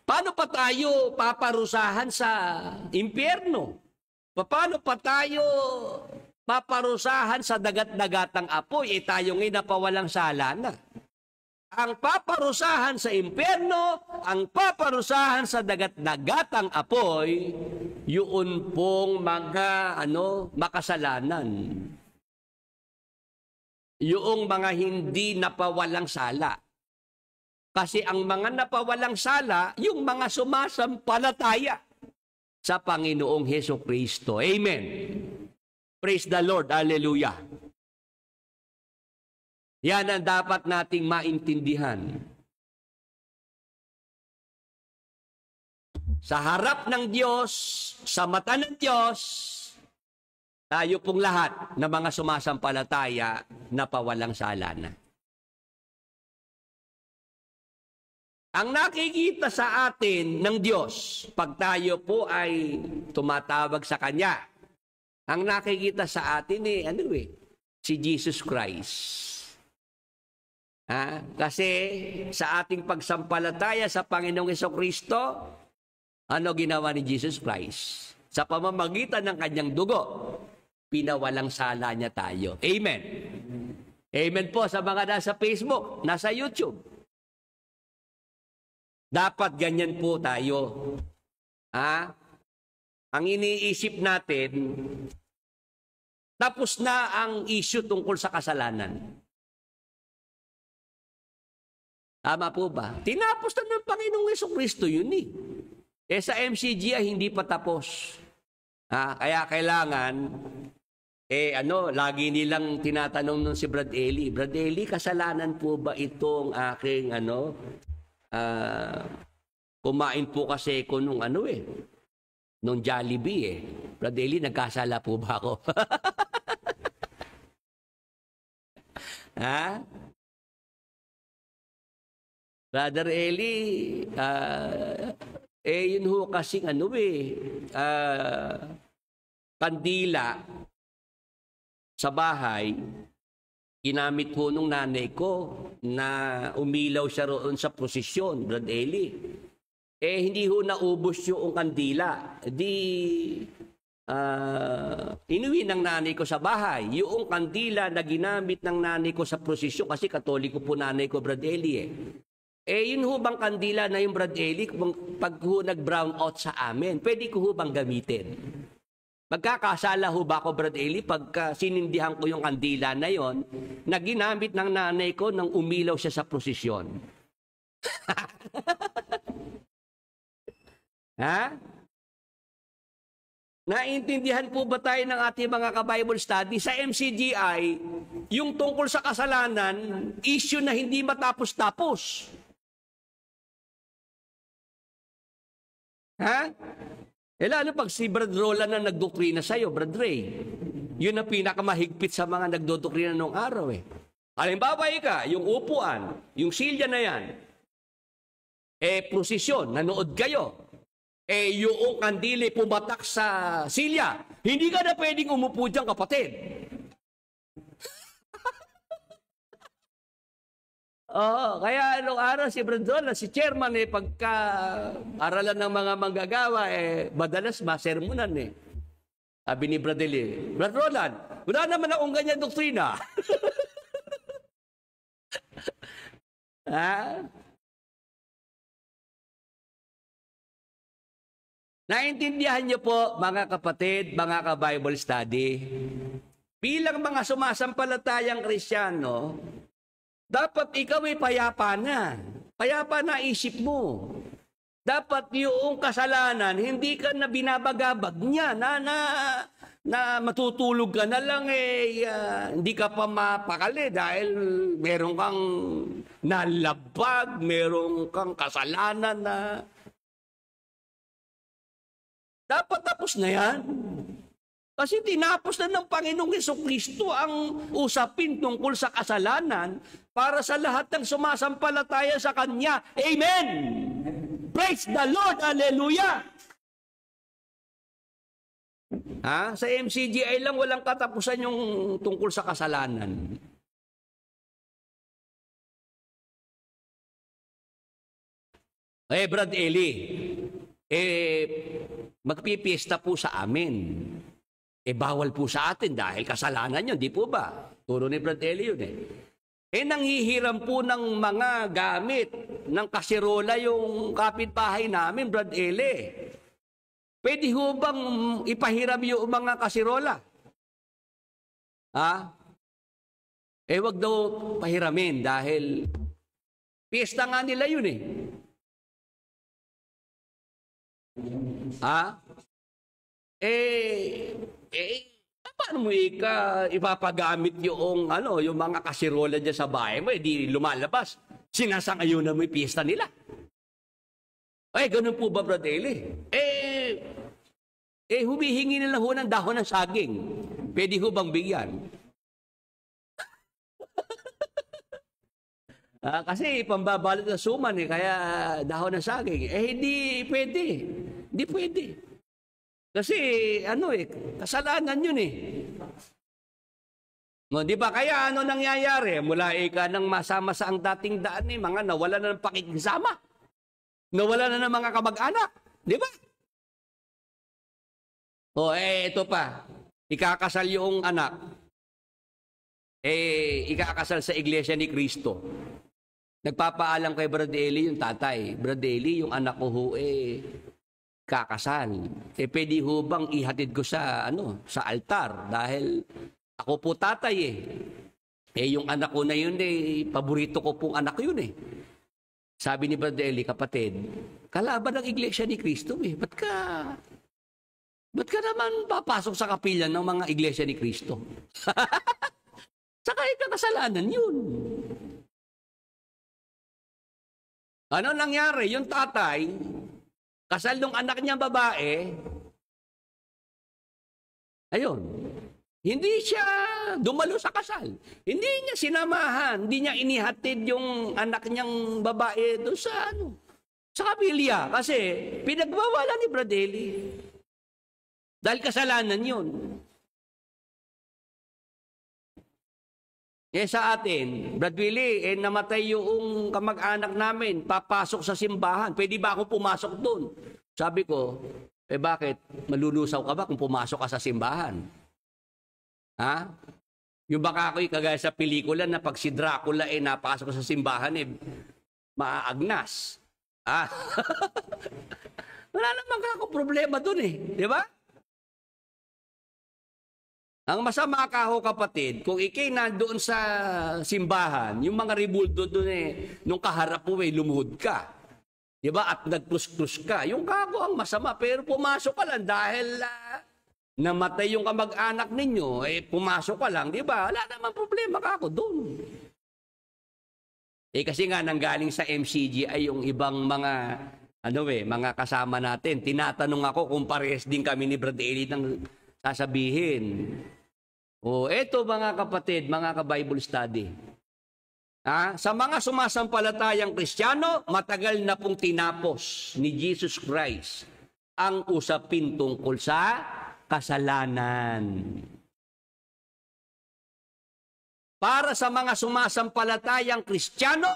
Speaker 2: Paano pa tayo paparusahan sa impyerno? Paano pa tayo paparusahan sa dagat-dagatang apoy? Tayo ngayon napawalang sala na. Ang paparusahan sa impyerno, ang paparusahan sa dagat-dagatang apoy, yun pong mga makasalanan. Yung mga hindi napawalang sala. Kasi ang mga napawalang sala, yung mga sumasampalataya sa Panginoong Hesukristo. Amen. Praise the Lord. Hallelujah. Yan ang dapat nating maintindihan. Sa harap ng Diyos, sa mata ng Diyos, tayo pong lahat na mga sumasampalataya napawalang sala na. Ang nakikita sa atin ng Diyos, pag tayo po ay tumatawag sa Kanya, ang nakikita sa atin si Jesus Christ. Kasi sa ating pagsampalataya sa Panginoong Hesukristo, ano ginawa ni Jesus Christ? Sa pamamagitan ng Kanyang dugo, pinawalang sala niya tayo. Amen. Amen po sa mga nasa Facebook, nasa YouTube. Dapat ganyan po tayo. Ang iniisip natin, tapos na ang issue tungkol sa kasalanan. Tama po ba? Tinapos na ng Panginoong Hesukristo yun sa MCGI hindi pa tapos. Kaya kailangan, lagi nilang tinatanong nun si Brad Eli, Brad Eli, kasalanan po ba itong aking kumain po kasi ko nung nung Jollibee Brad Eli, nagkasala po ba ako? Brother Eli, yun ho kasing kandila sa bahay, ginamit po nung nanay ko na umilaw siya roon sa prosesyon, Brad Eli. Hindi ho naubos yung kandila. inuwi ng nanay ko sa bahay. Yung kandila na ginamit ng nanay ko sa prosesyon, kasi Katoliko po nanay ko, Brad Eli eh. Yun ho bang kandila na yung Brad Eli, pag ho nag-brown out sa amin, pwede ko ho bang gamitin? Magkakasala ho ba ako, Brad Eli, pagka sinindihan ko yung kandila na yon na ginamit ng nanay ko nang umilaw siya sa prosesyon? Ha? Naintindihan po ba tayo ng ating mga ka-Bible study? Sa MCGI, yung tungkol sa kasalanan, issue na hindi matapos-tapos. Ha? Lalo pag si Brad Roland na nagdoktrina sa'yo, Brad Ray, yun ang pinakamahigpit sa mga nagdodoktrina noong araw eh. Halimbawa yung upuan, yung silya na yan, prosesyon, nanood kayo, yung kandili pumatak sa silya, hindi ka na pwedeng umupo dyan, kapatid. Kaya anong araw si Brad Roland, si chairman pagka aralan ng mga manggagawa, madalas masermonan eh. Sabi ni Brad Eli, Brad Roland, wala naman akong ganyan doktrina. Ha? Naintindihan niyo po, mga kapatid, mga ka-Bible study, bilang mga sumasampalatayang Kristiyano, dapat ikaw ay payapa na. Payapa na isip mo. Dapat yung kasalanan, hindi ka na binabagabag niya, na matutulog ka na lang hindi ka pa mapakali dahil meron kang nalabag, meron kang kasalanan na dapat tapos na yan. Kasi tinapos na ng Panginoong Jesucristo ang usapin tungkol sa kasalanan para sa lahat ng sumasampalataya sa Kanya. Amen! Praise the Lord! Hallelujah! Sa MCGI lang walang katapusan yung tungkol sa kasalanan. Brad Eli, magpipiesta po sa amin. Bawal po sa atin dahil kasalanan yun, di po ba? Turo ni Brad Eli yun nanghihiram po ng mga gamit ng kasirola yung kapitbahay namin, Brad Eli. Pwede ho bang ipahiram yung mga kasirola? Wag daw pahiramin dahil piyesta nga nila yun paano mo ipapagamit yung mga kasirola dyan sa bahay mo, di lumalabas. Sinasangayunan mo yung piyesta nila. Ganun po ba, Brad Eli? Humihingi nila ho ng dahon ng saging. Pwede ho bang bigyan? Kasi pambabalot na suman kaya dahon ng saging. Hindi pwede. Hindi pwede. Kasi kasalanan yun No, di ba? Kaya ano nangyayari? Mula nang masama sa ang dating daan mga nawala na ng pakikisama. Nawala na ng mga kamag-anak. Di ba? Ito pa. Ikakasal yung anak. Ikakasal sa Iglesia ni Cristo. Nagpapaalam kay Brad Eli yung tatay. Brad Eli, yung anak ko kakasal. Pwede ho bang ihatid ko sa altar dahil ako po tatay yung anak ko na yun paborito ko pong anak yun Sabi ni Brad Eli, kapatid, kalaban ng Iglesia ni Cristo Ba't ka naman papasok sa kapilya ng mga Iglesia ni Cristo? Saka kasalanan yun. Ano nangyari? Yung tatay, kasal nung anak niya babae, hindi siya dumalo sa kasal. Hindi niya sinamahan, hindi niya inihatid yung anak niyang babae doon sa kapilya. Kasi pinagbawalan ni Brad Eli. Dahil kasalanan yun. Sa atin, Brad Willie, namatay yung kamag-anak namin, papasok sa simbahan. Pwede ba ako pumasok doon? Sabi ko, Eh bakit? Malulusaw ka ba kung pumasok ka sa simbahan? Ha? Yung baka ako'y kagaya sa pelikula na pag si Dracula napasok sa simbahan maaagnas. Ah. Wala namang ako problema dun di ba? Ang masama ka ho kapatid, kung ikay nandoon sa simbahan, yung mga ribuldo doon nung kaharap mo lumuhod ka. Di ba? At nagplus-plus ka. Yung kako ang masama, pero pumasok ka lang dahil namatay yung kamag-anak ninyo, pumasok ka lang, di ba? Wala namang problema kako doon. Kasi nga nanggaling sa MCG ay yung ibang mga mga kasama natin. Tinatanong ako kung parehas din kami ni Brad Eli ng sasabihin. Eto mga kapatid, mga ka-Bible study. Sa mga sumasampalatayang Kristiyano, matagal na pong tinapos ni Jesus Christ ang usapin tungkol sa kasalanan. Para sa mga sumasampalatayang Kristiyano,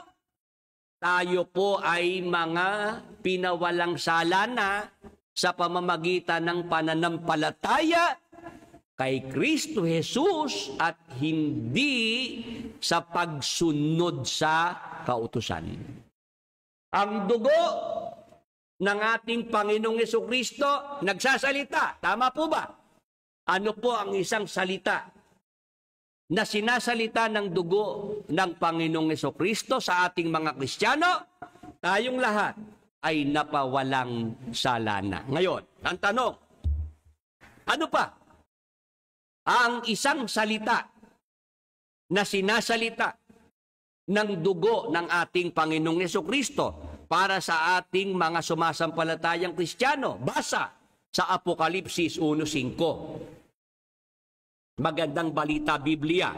Speaker 2: tayo po ay mga pinawalang sala na sa pamamagitan ng pananampalataya kay Kristo Jesus at hindi sa pagsunod sa kautusan. Ang dugo ng ating Panginoong Jesucristo nagsasalita. Tama po ba? Ano po ang isang salita na sinasalita ng dugo ng Panginoong Jesucristo sa ating mga Kristiyano? Tayong lahat ay napawalang sala na. Ngayon, ang tanong, ano pa ang isang salita na sinasalita ng dugo ng ating Panginoong Jesucristo para sa ating mga sumasampalatayang Kristiyano? Basa sa Apokalipsis 1:5. Magandang balita Biblia.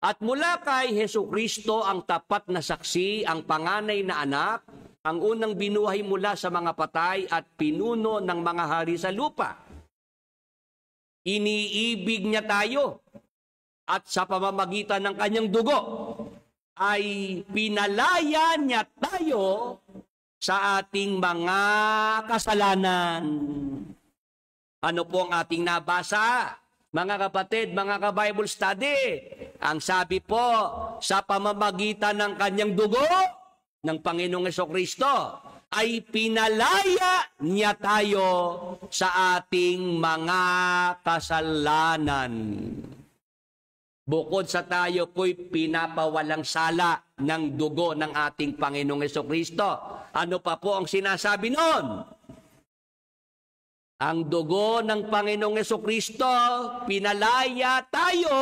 Speaker 2: At mula kay Jesucristo ang tapat na saksi, ang panganay na anak, ang unang binuhay mula sa mga patay at pinuno ng mga hari sa lupa. Iniibig niya tayo at sa pamamagitan ng kanyang dugo ay pinalaya niya tayo sa ating mga kasalanan. Ano po ang ating nabasa? Mga kapatid, mga ka-Bible study, ang sabi po, sa pamamagitan ng kanyang dugo ng Panginoong Jesucristo, ay pinalaya niya tayo sa ating mga kasalanan. Bukod sa tayo po'y pinapawalang sala ng dugo ng ating Panginoong Jesucristo, ano pa po ang sinasabi noon? Ang dugo ng Panginoong Jesucristo, pinalaya tayo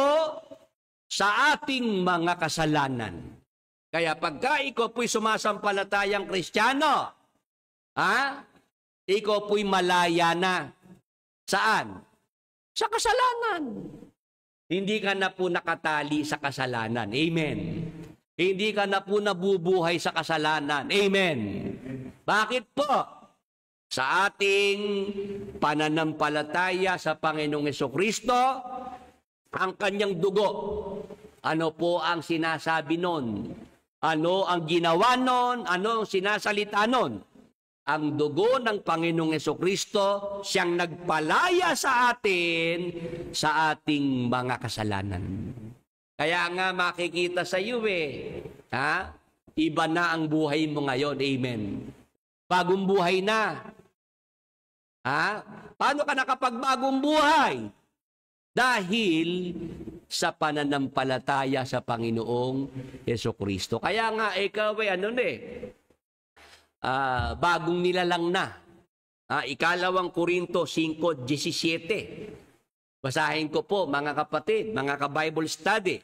Speaker 2: sa ating mga kasalanan. Kaya pagka ikaw po'y sumasampalatayang Kristiyano, ikaw po'y malaya na. Saan? Sa kasalanan. Hindi ka na po nakatali sa kasalanan. Amen. Hindi ka na po nabubuhay sa kasalanan. Amen. Bakit po? Sa ating pananampalataya sa Panginoong Jesucristo, ang kanyang dugo. Ano po ang sinasabi nun? Ano ang ginawa nun? Ano ang sinasalita nun? Ang dugo ng Panginoong Jesucristo, siyang nagpalaya sa atin sa ating mga kasalanan. Kaya nga makikita sa iyo iba na ang buhay mo ngayon. Amen. Bagong buhay na. Paano ka nakapagbagong buhay? Dahil sa pananampalataya sa Panginoong Jesucristo. Kaya nga ikaw bagong nilalang na. Ikalawang Korinto 5:17. Basahin ko po mga kapatid, mga ka-Bible study.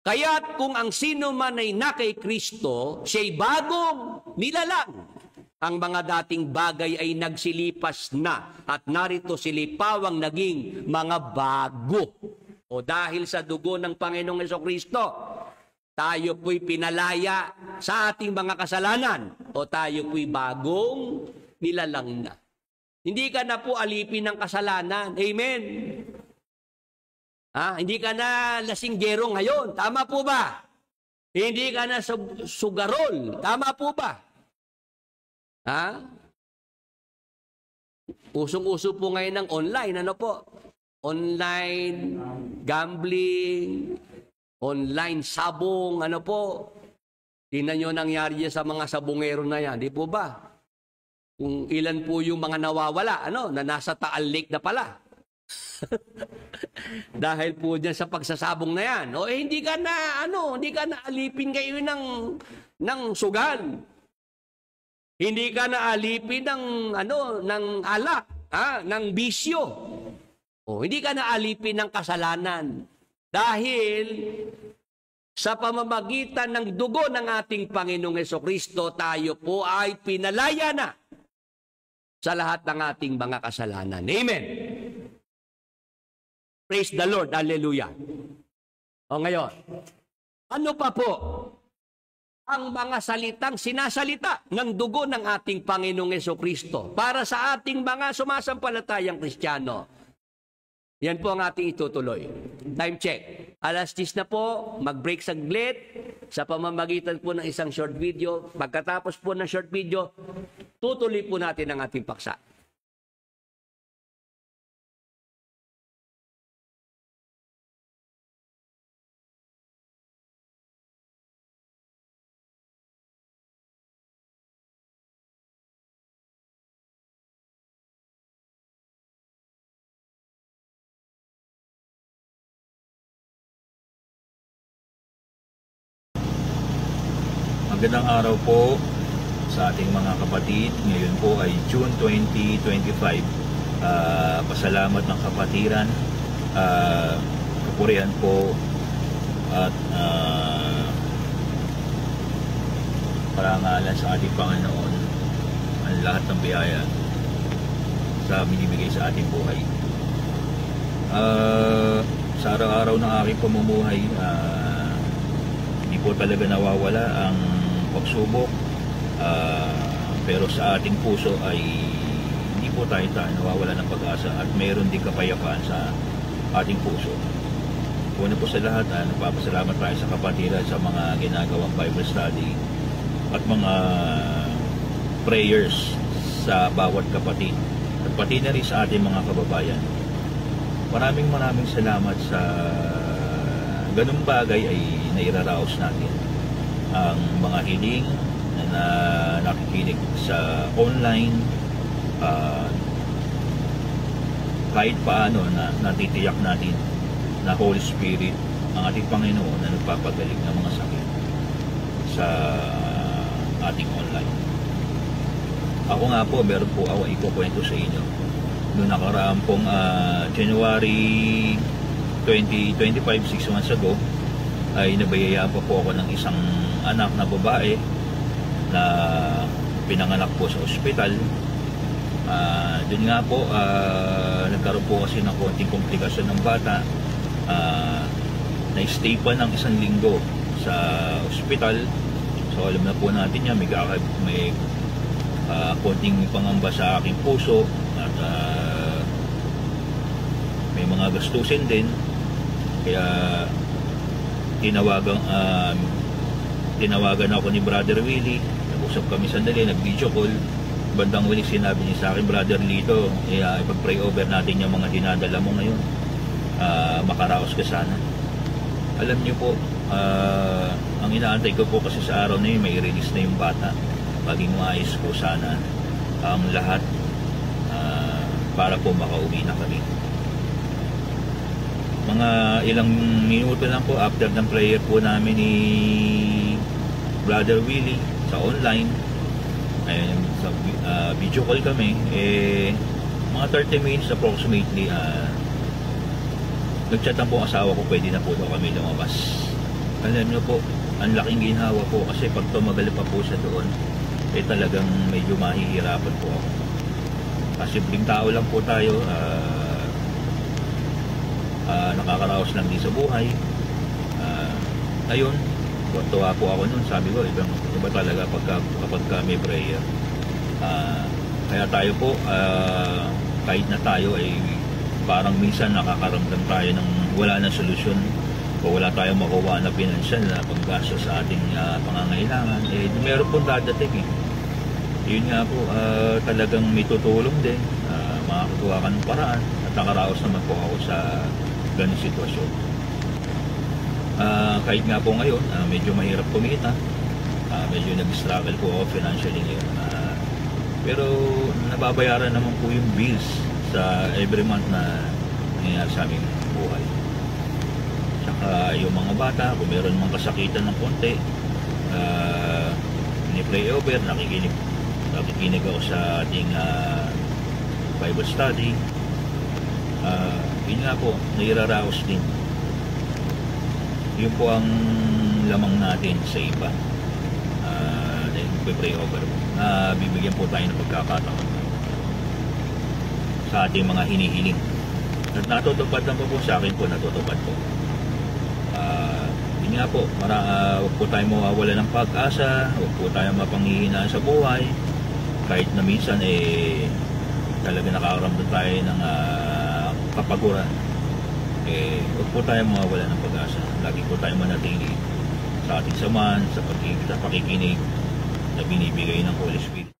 Speaker 2: Kaya't kung ang sino man ay na kay Kristo, siya'y bagong nilalang. Ang mga dating bagay ay nagsilipas na at narito silipawang naging mga bago. O dahil sa dugo ng Panginoong Jesucristo, tayo po'y pinalaya sa ating mga kasalanan o tayo po'y bagong nilalang na. Hindi ka na po alipin ng kasalanan. Amen. Hindi ka na lasinggero ngayon. Tama po ba? Hindi ka na sugarol. Tama po ba? Ha? Usong-uso po ngayon ng online, ano po? Online gambling, online sabong, ano po? Tingnan nyo nangyari sa mga sabongero na yan, di po ba? Kung ilan po yung mga nawawala, na nasa Taal Lake na pala. Dahil po dyan sa pagsasabong na yan. Hindi ka na, hindi ka na alipin kayo ng sugal. Hindi ka na alipin ng alak, ng bisyo. Hindi ka na alipin ng kasalanan. Dahil sa pamamagitan ng dugo ng ating Panginoong Hesukristo, tayo po ay pinalaya na sa lahat ng ating mga kasalanan. Amen. Praise the Lord. Hallelujah. Ngayon, ano pa po ang mga salitang sinasalita ng dugo ng ating Panginoong Hesukristo para sa ating mga sumasampalatayang Kristiyano? Yan po ang ating itutuloy. Time check. 10:00 na po, mag-break saglit sa pamamagitan po ng isang short video. Pagkatapos po ng short video, tutuloy po natin ang ating paksa.
Speaker 3: Magandang araw po sa ating mga kapatid. Ngayon po ay June 2025. Pasalamat ng kapatiran, kapurihan po at parangalan sa ating Panginoon ang lahat ng biyaya sa binibigay sa ating buhay. Sa araw-araw ng aking pamumuhay, hindi po talaga nawawala ang pagsubok, pero sa ating puso ay hindi po tayo nawawala ng pag-asa at mayroon din kapayapaan sa ating puso. Una po sa lahat, nagpapasalamat tayo sa kapatiran sa mga ginagawang Bible study at mga prayers sa bawat kapatid at pati na rin sa ating mga kababayan. Maraming salamat sa ganung bagay ay nairaraos natin ang mga hiling na nakikinig sa online, kahit paano na natitiyak natin na Holy Spirit ang ating Panginoon na nagpapagaling ng mga sakit sa ating online. Ako nga po, meron po ako ikukwento sa inyo. Noong nakaraan pong January 2025, 6 months ago, ay nabayayaan pa po ako ng isang anak na babae na pinanganak po sa ospital. Doon nga po, nagkaroon po kasi ng konting komplikasyon ng bata. Na-stay pa ng 1 linggo sa ospital. So alam na po natin yan, may konting pangamba sa aking puso at may mga gastusin din. Kaya tinawagan ako ni Brother Willie, nag-usap kami sandali, nag-video call. Bandang huli sinabi niya sa akin, Brother Lito, ipag-pray over natin yung mga dinadala mo ngayon, makaraos ka sana. Alam niyo po, ang inaantay ko po kasi sa araw na yun, may release na yung bata. Maging maayos po sana ang lahat para po makauwi na kami. Mga ilang minuto lang po after ng prayer po namin ni Brother Willie sa online, ayun, sa video call kami, mga 30 minutes approximately, nagchat po ang asawa ko, pwede na po daw kami lumabas. Alam niyo po, ang laking ginhawa po kasi pag tumagal pa po siya doon, talagang medyo mahihirapan po ako. Kasi simpleng tao lang po tayo, nakakaraos lang din sa buhay. Ayun, tuwa po ako nun. Sabi ko, iba talaga kapag may prayer. Kaya tayo po, kahit na tayo ay parang minsan nakakaramdam tayo ng wala na solusyon o wala tayong makuha na pinansyal na panggasto sa ating pangangailangan, meron pong dadating yun nga po, talagang may tutulong din, makakatuwa ka ng paraan at nakaraos naman po ako sa ganung sitwasyon. Kahit nga po ngayon, medyo mahirap kumita, medyo nag-struggle po ako financially ngayon. Pero nababayaran naman po yung bills sa every month na nangyayari sa aming buhay. Tsaka yung mga bata, kung meron mga kasakitan ng konti, ni-pray over, nakikinig ako sa ating Bible study. Yun nga po, nairaraos din. Yun po ang lamang natin sa iba. Nag-pray over. Bibigyan po tayo ng pagkakataon sa ating mga hinihiling. At natutupad lang po sa akin po, natutupad po. Yun nga po, huwag po tayo mawawala ng pag-asa, huwag po tayo mapanghihinaan sa buhay. Kahit na minsan talaga nakakaramdam tayo ng kapaguran. Huwag po tayo mawawala ng pag-asa. Lagi po tayo manatili sa ating samahan, sa pakikinig na binibigay ng Holy Spirit.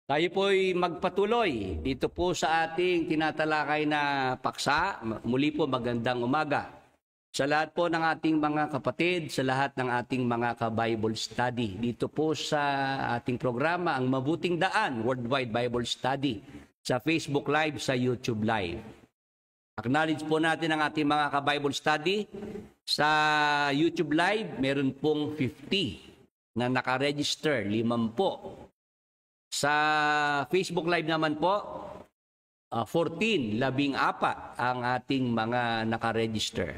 Speaker 2: Tayo po'y magpatuloy dito po sa ating tinatalakay na paksa. Muli po magandang umaga sa lahat po ng ating mga kapatid, sa lahat ng ating mga ka-Bible study. Dito po sa ating programa, ang Mabuting Daan, Worldwide Bible Study, sa Facebook Live, sa YouTube Live. Acknowledge po natin ang ating mga ka-Bible study. Sa YouTube Live, meron pong 50 na nakaregister, 5 po. Sa Facebook Live naman po, 14 ang ating mga nakaregister.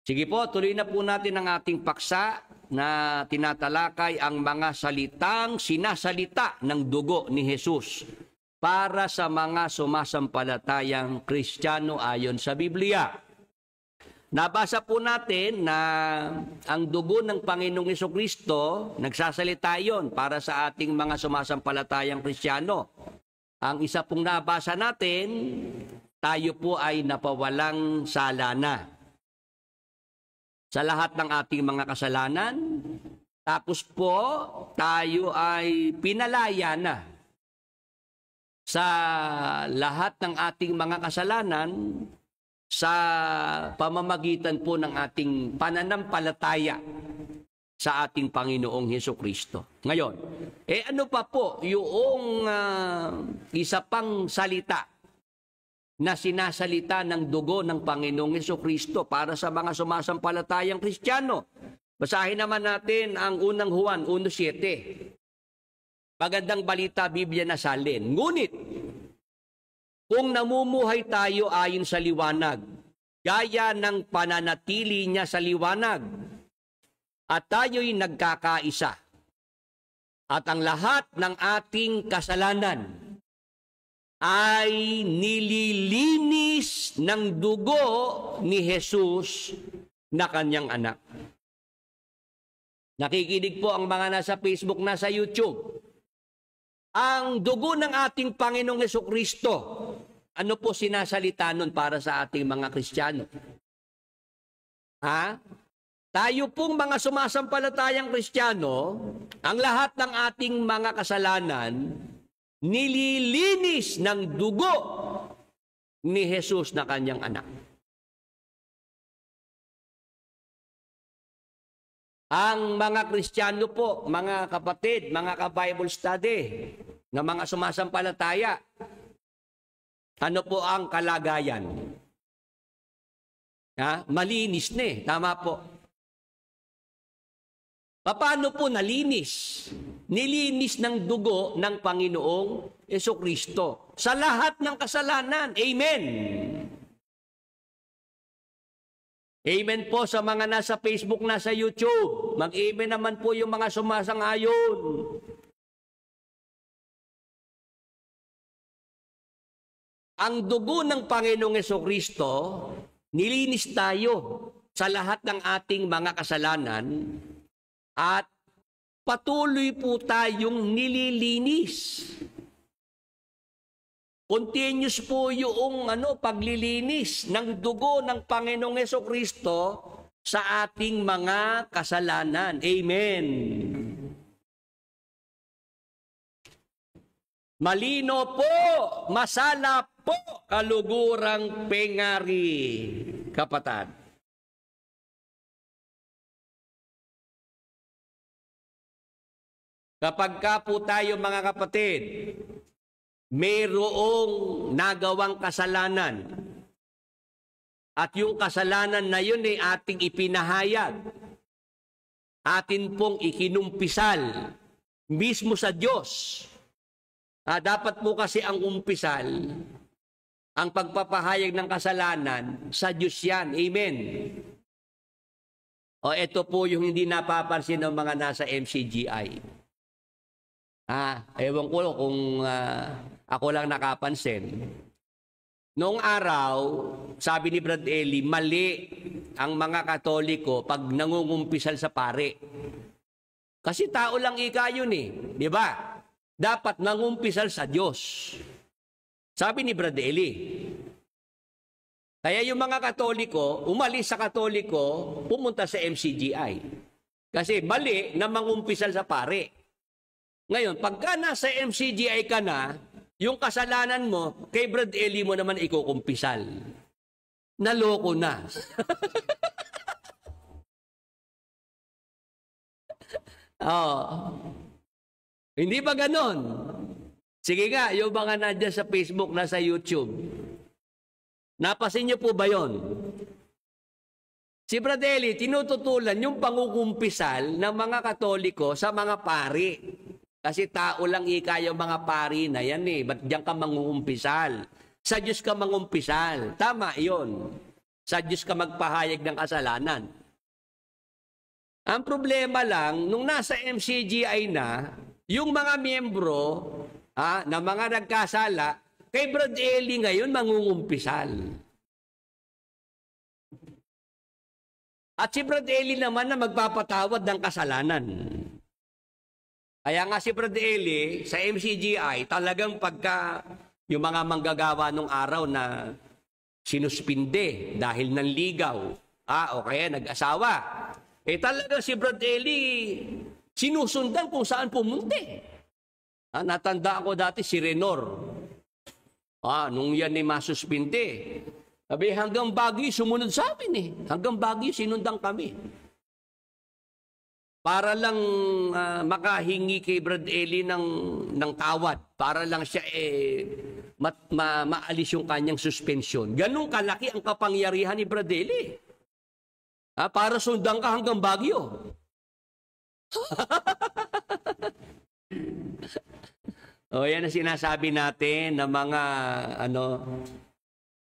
Speaker 2: Sige po, tuloy na po natin ang ating paksa na tinatalakay ang mga salitang sinasalita ng dugo ni Jesus para sa mga sumasampalatayang Kristiyano ayon sa Biblia. Nabasa po natin na ang dugo ng Panginoong Hesukristo, nagsasalita yon para sa ating mga sumasampalatayang Kristiyano. Ang isa pong nabasa natin, tayo po ay napawalang sala na sa lahat ng ating mga kasalanan. Tapos po, tayo ay pinalaya na sa lahat ng ating mga kasalanan sa pamamagitan po ng ating pananampalataya sa ating Panginoong Hesukristo. Ngayon, ano pa po yung isa pang salita na sinasalita ng dugo ng Panginoong Hesukristo para sa mga sumasampalatayang Kristiyano? Basahin naman natin ang unang Juan 1:7. Magandang balita, Biblia na salin. Ngunit, kung namumuhay tayo ayon sa liwanag, gaya ng pananatili niya sa liwanag, at tayo'y nagkakaisa, at ang lahat ng ating kasalanan ay nililinis ng dugo ni Jesus na kanyang anak. Nakikinig po ang mga nasa Facebook, nasa YouTube. Ang dugo ng ating Panginoong Hesukristo, ano po sinasalita nun para sa ating mga Kristiyano? Tayo pong mga sumasampalatayang Kristiyano, ang lahat ng ating mga kasalanan, nililinis ng dugo ni Jesus na kanyang anak. Ang mga Kristiyano po, mga kapatid, mga ka-Bible study, na mga sumasampalataya, ano po ang kalagayan? Malinis na eh. Tama po. Paano po nalinis? Nilinis ng dugo ng Panginoong Jesucristo sa lahat ng kasalanan. Amen. Amen po sa mga nasa Facebook, nasa YouTube. Mag-amen naman po yung mga sumasang-ayon. Ang dugo ng Panginoong Jesucristo, nilinis tayo sa lahat ng ating mga kasalanan at patuloy po tayong nililinis. Continuous po yung paglilinis ng dugo ng Panginoong Jesucristo sa ating mga kasalanan. Amen. Malino po, masala po, kalugurang pengari, kapatid. Kapag ka po tayo mga kapatid, mayroong nagawang kasalanan at yung kasalanan na yun ay ating ipinahayag, atin pong ikinumpisal mismo sa Diyos. Dapat po kasi ang umpisal, ang pagpapahayag ng kasalanan, sa Diyos yan. Amen. Ito po yung hindi napapansin ng mga nasa MCGI. Ewan ko kung ako lang nakapansin. Noong araw, sabi ni Brad Eli, mali ang mga Katoliko pag nangungumpisal sa pare. Kasi tao lang ika yun eh. Di ba? Dapat nangumpisal sa Diyos. Sabi ni Brad Eli. Kaya yung mga Katoliko, umalis sa Katoliko, pumunta sa MCGI. Kasi mali na mangumpisal sa pare. Ngayon, pagka nasa MCGI ka na, yung kasalanan mo, kay Brad Eli mo naman ikukumpisal. Naloko na. Hindi ba ganon? Sige nga, yung mga nandiyan sa Facebook, nasa YouTube. Napasin niyo po ba yon? Si Brad Eli, tinututulan yung pangukumpisal ng mga Katoliko sa mga pari. Kasi tao lang ika yung mga pari na yan eh. Ba't diyan ka mangungumpisal? Sa Diyos ka mangumpisal. Tama yon. Sa Diyos ka magpahayag ng kasalanan. Ang problema lang, nung nasa MCGI na, yung mga miyembro na mga nagkasala, kay Brad Eli ngayon mangungumpisal. At si Brad Eli naman na magpapatawad ng kasalanan. Kaya nga si Brad Eli sa MCGI, talagang pagka yung mga manggagawa nung araw na sinuspinde dahil nanligaw, o kaya nag-asawa, talagang si Brad Eli sinusundan kung saan pumunti. Natandaan ko dati si Renor. Nung yan ay masuspinde. Sabi, hanggang Baguio sumunod sa amin eh. Hanggang Baguio sinundan kami. Para lang makahingi kay Brad Eli ng tawad. Para lang siya maalis yung kanyang suspensyon. Ganun kalaki ang kapangyarihan ni Brad Eli. Para sundan ka hanggang Baguio. Yan ang sinasabi natin na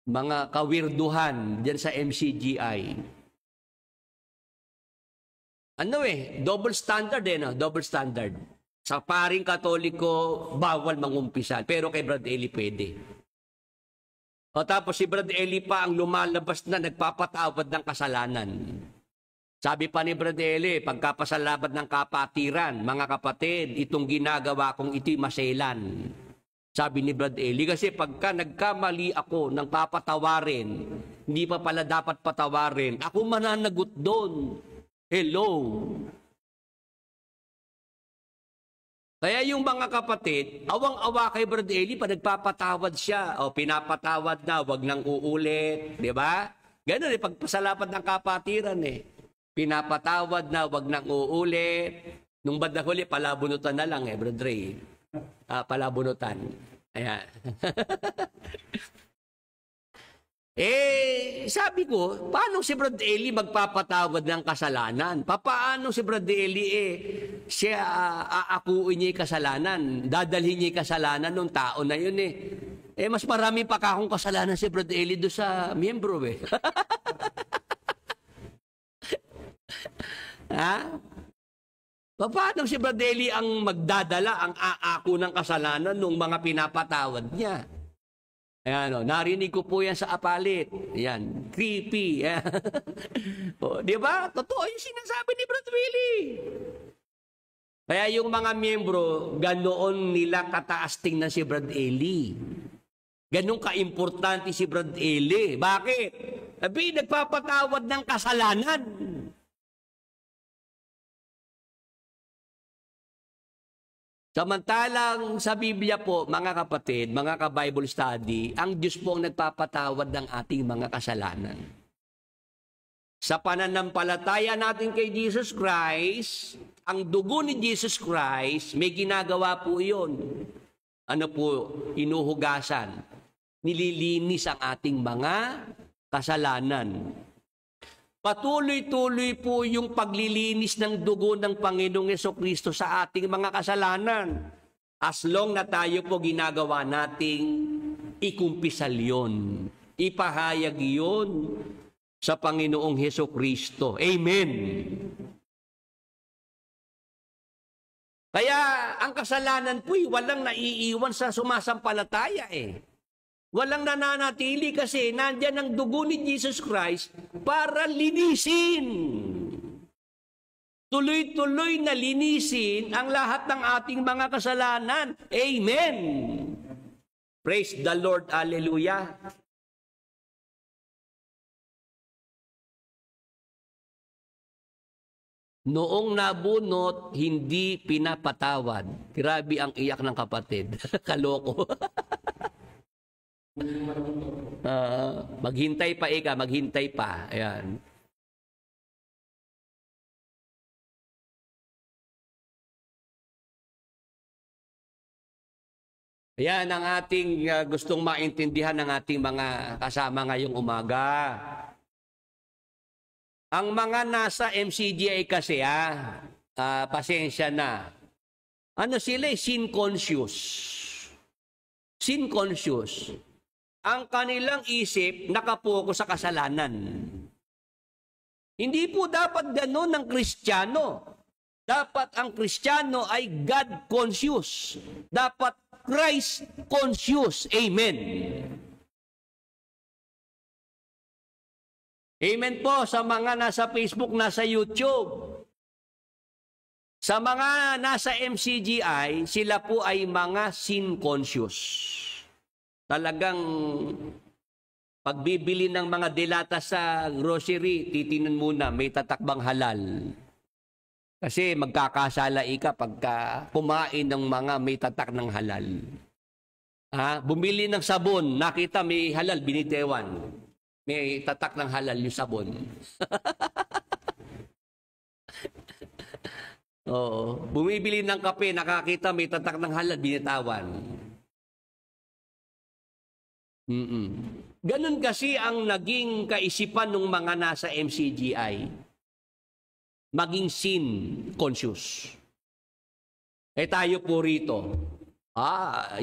Speaker 2: mga kawirduhan diyan sa MCGI. Double standard no? Double standard. Sa paring Katoliko, bawal mangumpisal. Pero kay Brad Eli pwede. Tapos si Brad Eli pa ang lumalabas na nagpapatawad ng kasalanan. Sabi pa ni Brad Eli, pagkapasalamat ng kapatiran, mga kapatid, itong ginagawa kong ito'y maselan. Sabi ni Brad Eli, kasi pagka nagkamali ako ng papatawarin, hindi pa pala dapat patawarin, ako mananagot doon. Hello. Kaya yung mga kapatid, awang-awa kay Brad Eli, pa nagpapatawad siya, pinapatawad na, wag nang uulit, di ba? Ganun pagpasalamat ng kapatiran Pinapatawad na, wag nang uulit. Nung bandang huli, palabunutan na lang Brad Ray. Palabunutan. Ayan. Sabi ko, paano si Brad Eli magpapatawad ng kasalanan? Paano si Brad Eli, siya aakuin niya yung kasalanan, dadalhin niya yung kasalanan ng tao na yun mas marami pa akong kasalanan si Brad Eli doon sa miyembro Ha? Paano si Brad Eli ang magdadala, ang aako ng kasalanan ng mga pinapatawad niya? Ayan, narinig ko po yan sa apalit. Ayan, creepy. Di ba? Totoo yung sinasabi ni Brad Willie. Kaya yung mga miyembro, ganoon nila kataas tingnan si Brad Eli. Ganun ka-importante si Brad Eli. Bakit? Sabi, nagpapatawad ng kasalanan. Samantalang sa Biblia po, mga kapatid, mga ka-Bible study, ang Diyos po ang nagpapatawad ng ating mga kasalanan. Sa pananampalataya natin kay Jesus Christ, ang dugo ni Jesus Christ, may ginagawa po yun. Ano po? Inuhugasan. Nililinis ang ating mga kasalanan. Patuloy-tuloy po yung paglilinis ng dugo ng Panginoong Jesucristo sa ating mga kasalanan. As long na tayo po ginagawa nating ikumpisal yun. Ipahayag yun sa Panginoong Jesucristo. Amen. Kaya ang kasalanan po'y walang naiiwan sa sumasampalataya Walang nananatili kasi nandyan ang dugo ni Jesus Christ para linisin. Tuloy-tuloy na linisin ang lahat ng ating mga kasalanan. Amen. Praise the Lord. Hallelujah. Noong nabunot, hindi pinapatawad. Grabe ang iyak ng kapatid. Kaloko. Maghintay pa maghintay pa. Ayan. Ayan ang ating gustong maintindihan ng ating mga kasama ngayong umaga. Ang mga nasa MCGI kasi pasensya na. Ano sila sin conscious. Sin conscious. Ang kanilang isip nakapokus sa kasalanan. Hindi po dapat gano'n ng Kristiyano. Dapat ang Kristiyano ay God-conscious. Dapat Christ-conscious. Amen. Amen po sa mga nasa Facebook, nasa YouTube. Sa mga nasa MCGI, sila po ay mga sin-conscious. Talagang pagbibili ng mga delata sa grocery, titinan muna, may tatakbang halal. Kasi magkakasala ka pagka kumain ng mga may tatak ng halal. Bumili ng sabon, nakita may halal, binitewan. May tatak ng halal yung sabon. Oo. Bumibili ng kape, nakakita may tatak ng halal, binitawan. Ganun kasi ang naging kaisipan ng mga nasa MCGI. Maging sin conscious. Tayo po rito.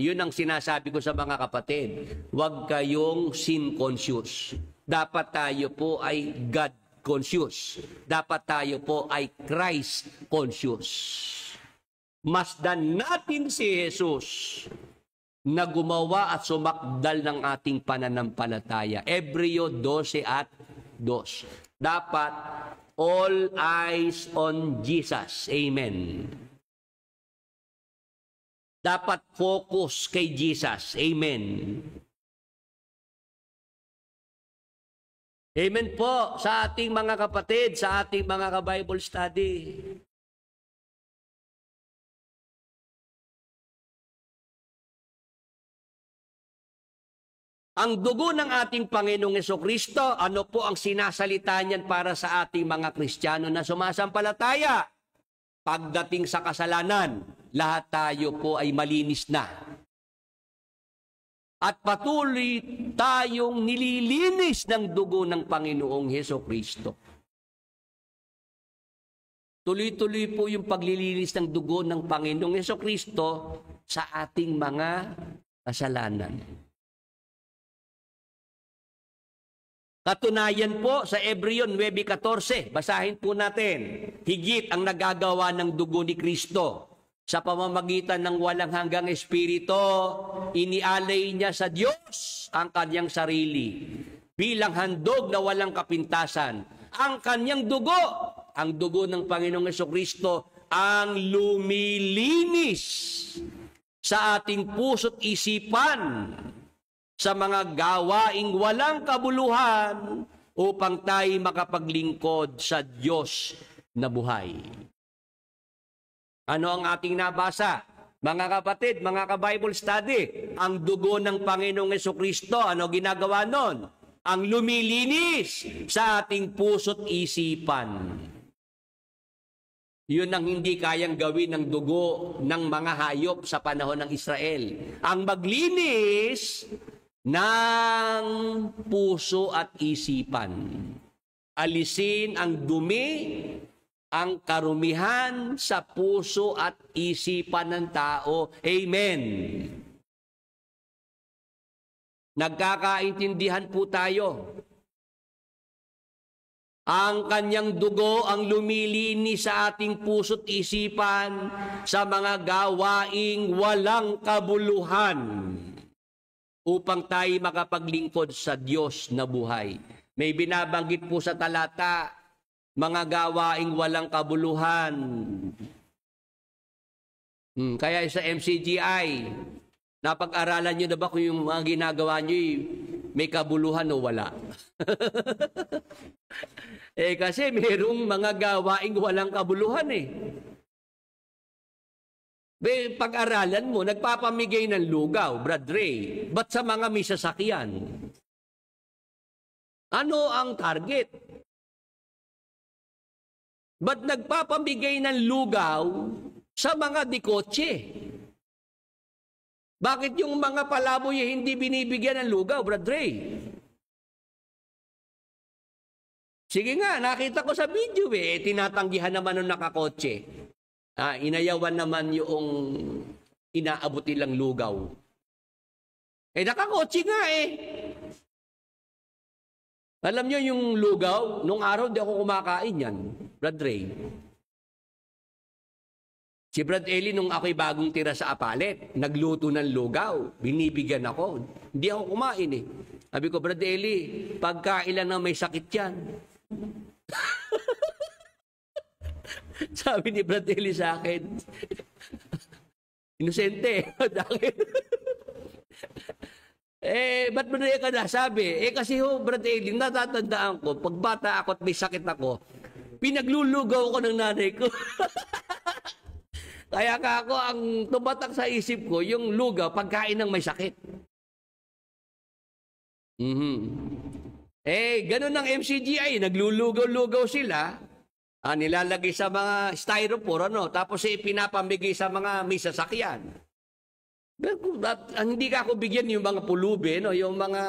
Speaker 2: Yun ang sinasabi ko sa mga kapatid. Huwag kayong sin conscious. Dapat tayo po ay God conscious. Dapat tayo po ay Christ conscious. Masdan natin si Jesus na gumawa at sumakdal ng ating pananampalataya. Hebreo 12:2. Dapat all eyes on Jesus. Amen. Dapat focus kay Jesus. Amen. Amen po sa ating mga kapatid, sa ating mga ka-Bible study. Ang dugo ng ating Panginoong Jesucristo, ano po ang sinasalita niyan para sa ating mga Kristiyano na sumasampalataya? Pagdating sa kasalanan, lahat tayo po ay malinis na. At patuloy tayong nililinis ng dugo ng Panginoong Hesukristo. Tuloy-tuloy po yung paglilinis ng dugo ng Panginoong Hesukristo sa ating mga kasalanan. Katunayan po sa Hebreo 9:14, basahin po natin. Higit ang nagagawa ng dugo ni Kristo sa pamamagitan ng walang hanggang espiritu, inialay niya sa Diyos ang kanyang sarili bilang handog na walang kapintasan. Ang kanyang dugo, ang dugo ng Panginoong Hesukristo, ang lumilinis sa ating puso't isipan sa mga gawaing walang kabuluhan upang tayo makapaglingkod sa Diyos na buhay. Ano ang ating nabasa? Mga kapatid, mga ka-Bible study, ang dugo ng Panginoong Hesukristo, ano ginagawa nun? Ang lumilinis sa ating puso't isipan. Yun ang hindi kayang gawin ng dugo ng mga hayop sa panahon ng Israel. Ang maglinis ng puso at isipan. Alisin ang dumi, ang karumihan sa puso at isipan ng tao. Amen. Nagkakaintindihan po tayo. Ang kanyang dugo ang lumilinis sa ating puso't isipan sa mga gawaing walang kabuluhan upang tayo makapaglingkod sa Diyos na buhay. May binabanggit po sa talata, mga gawaing walang kabuluhan. Kaya sa MCGI, napag-aralan nyo na ba kung yung mga ginagawa nyo may kabuluhan o wala? Kasi mayroong mga gawaing walang kabuluhan Pag-aralan mo, nagpapamigay ng lugaw, Brad Ray. Ba't sa mga may sasakyan? Ano ang target? Ba't nagpapamigay ng lugaw sa mga dikotse? Bakit yung mga palaboy hindi binibigyan ng lugaw, Brad Ray? Sige nga, nakita ko sa video tinatanggihan naman ng nakakotse. Inayawan naman yung inaabot nilang lugaw. Nakakotse nga Alam nyo yung lugaw, nung araw di ako kumakain yan, Brad Ray. Si Brad Eli, nung ako'y bagong tira sa Apalit, nagluto ng lugaw, binibigyan ako. Hindi ako kumain Sabi ko, Brad Eli, pagkailan na may sakit yan. Sabi ni Brad Eli sa akin, inosente. Ba't mo na ka nasabi? Kasi Brad Eli, natatandaan ko, pag bata ako at may sakit ako, pinaglulugaw ko ng nanay ko. Kaya ako, ang tumatak sa isip ko, yung lugaw, pagkain ng may sakit. Ganun ang MCGI, naglulugaw-lugaw sila, nilalagay sa mga styrofoam, tapos pinapamigay sa mga may sasakyan. Hindi ka ako bigyan yung mga pulubi, yung mga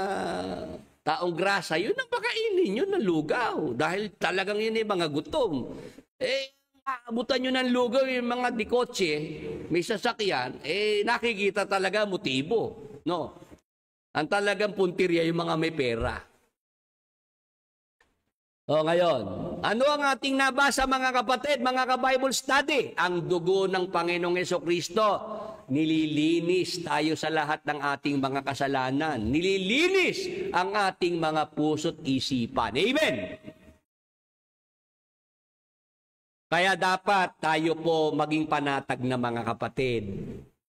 Speaker 2: taong grasa, yun ang pakainin, yun ang lugaw. Dahil talagang yun mga gutom. Abutan nyo ng lugaw yung mga dikotse, may sasakyan, nakikita talaga motibo. Ang talagang puntirya yung mga may pera. Ngayon, ano ang ating nabasa mga kapatid, mga ka-Bible study? Ang dugo ng Panginoong Hesukristo, nililinis tayo sa lahat ng ating mga kasalanan. Nililinis ang ating mga puso't isipan. Amen! Kaya dapat tayo po maging panatag na mga kapatid,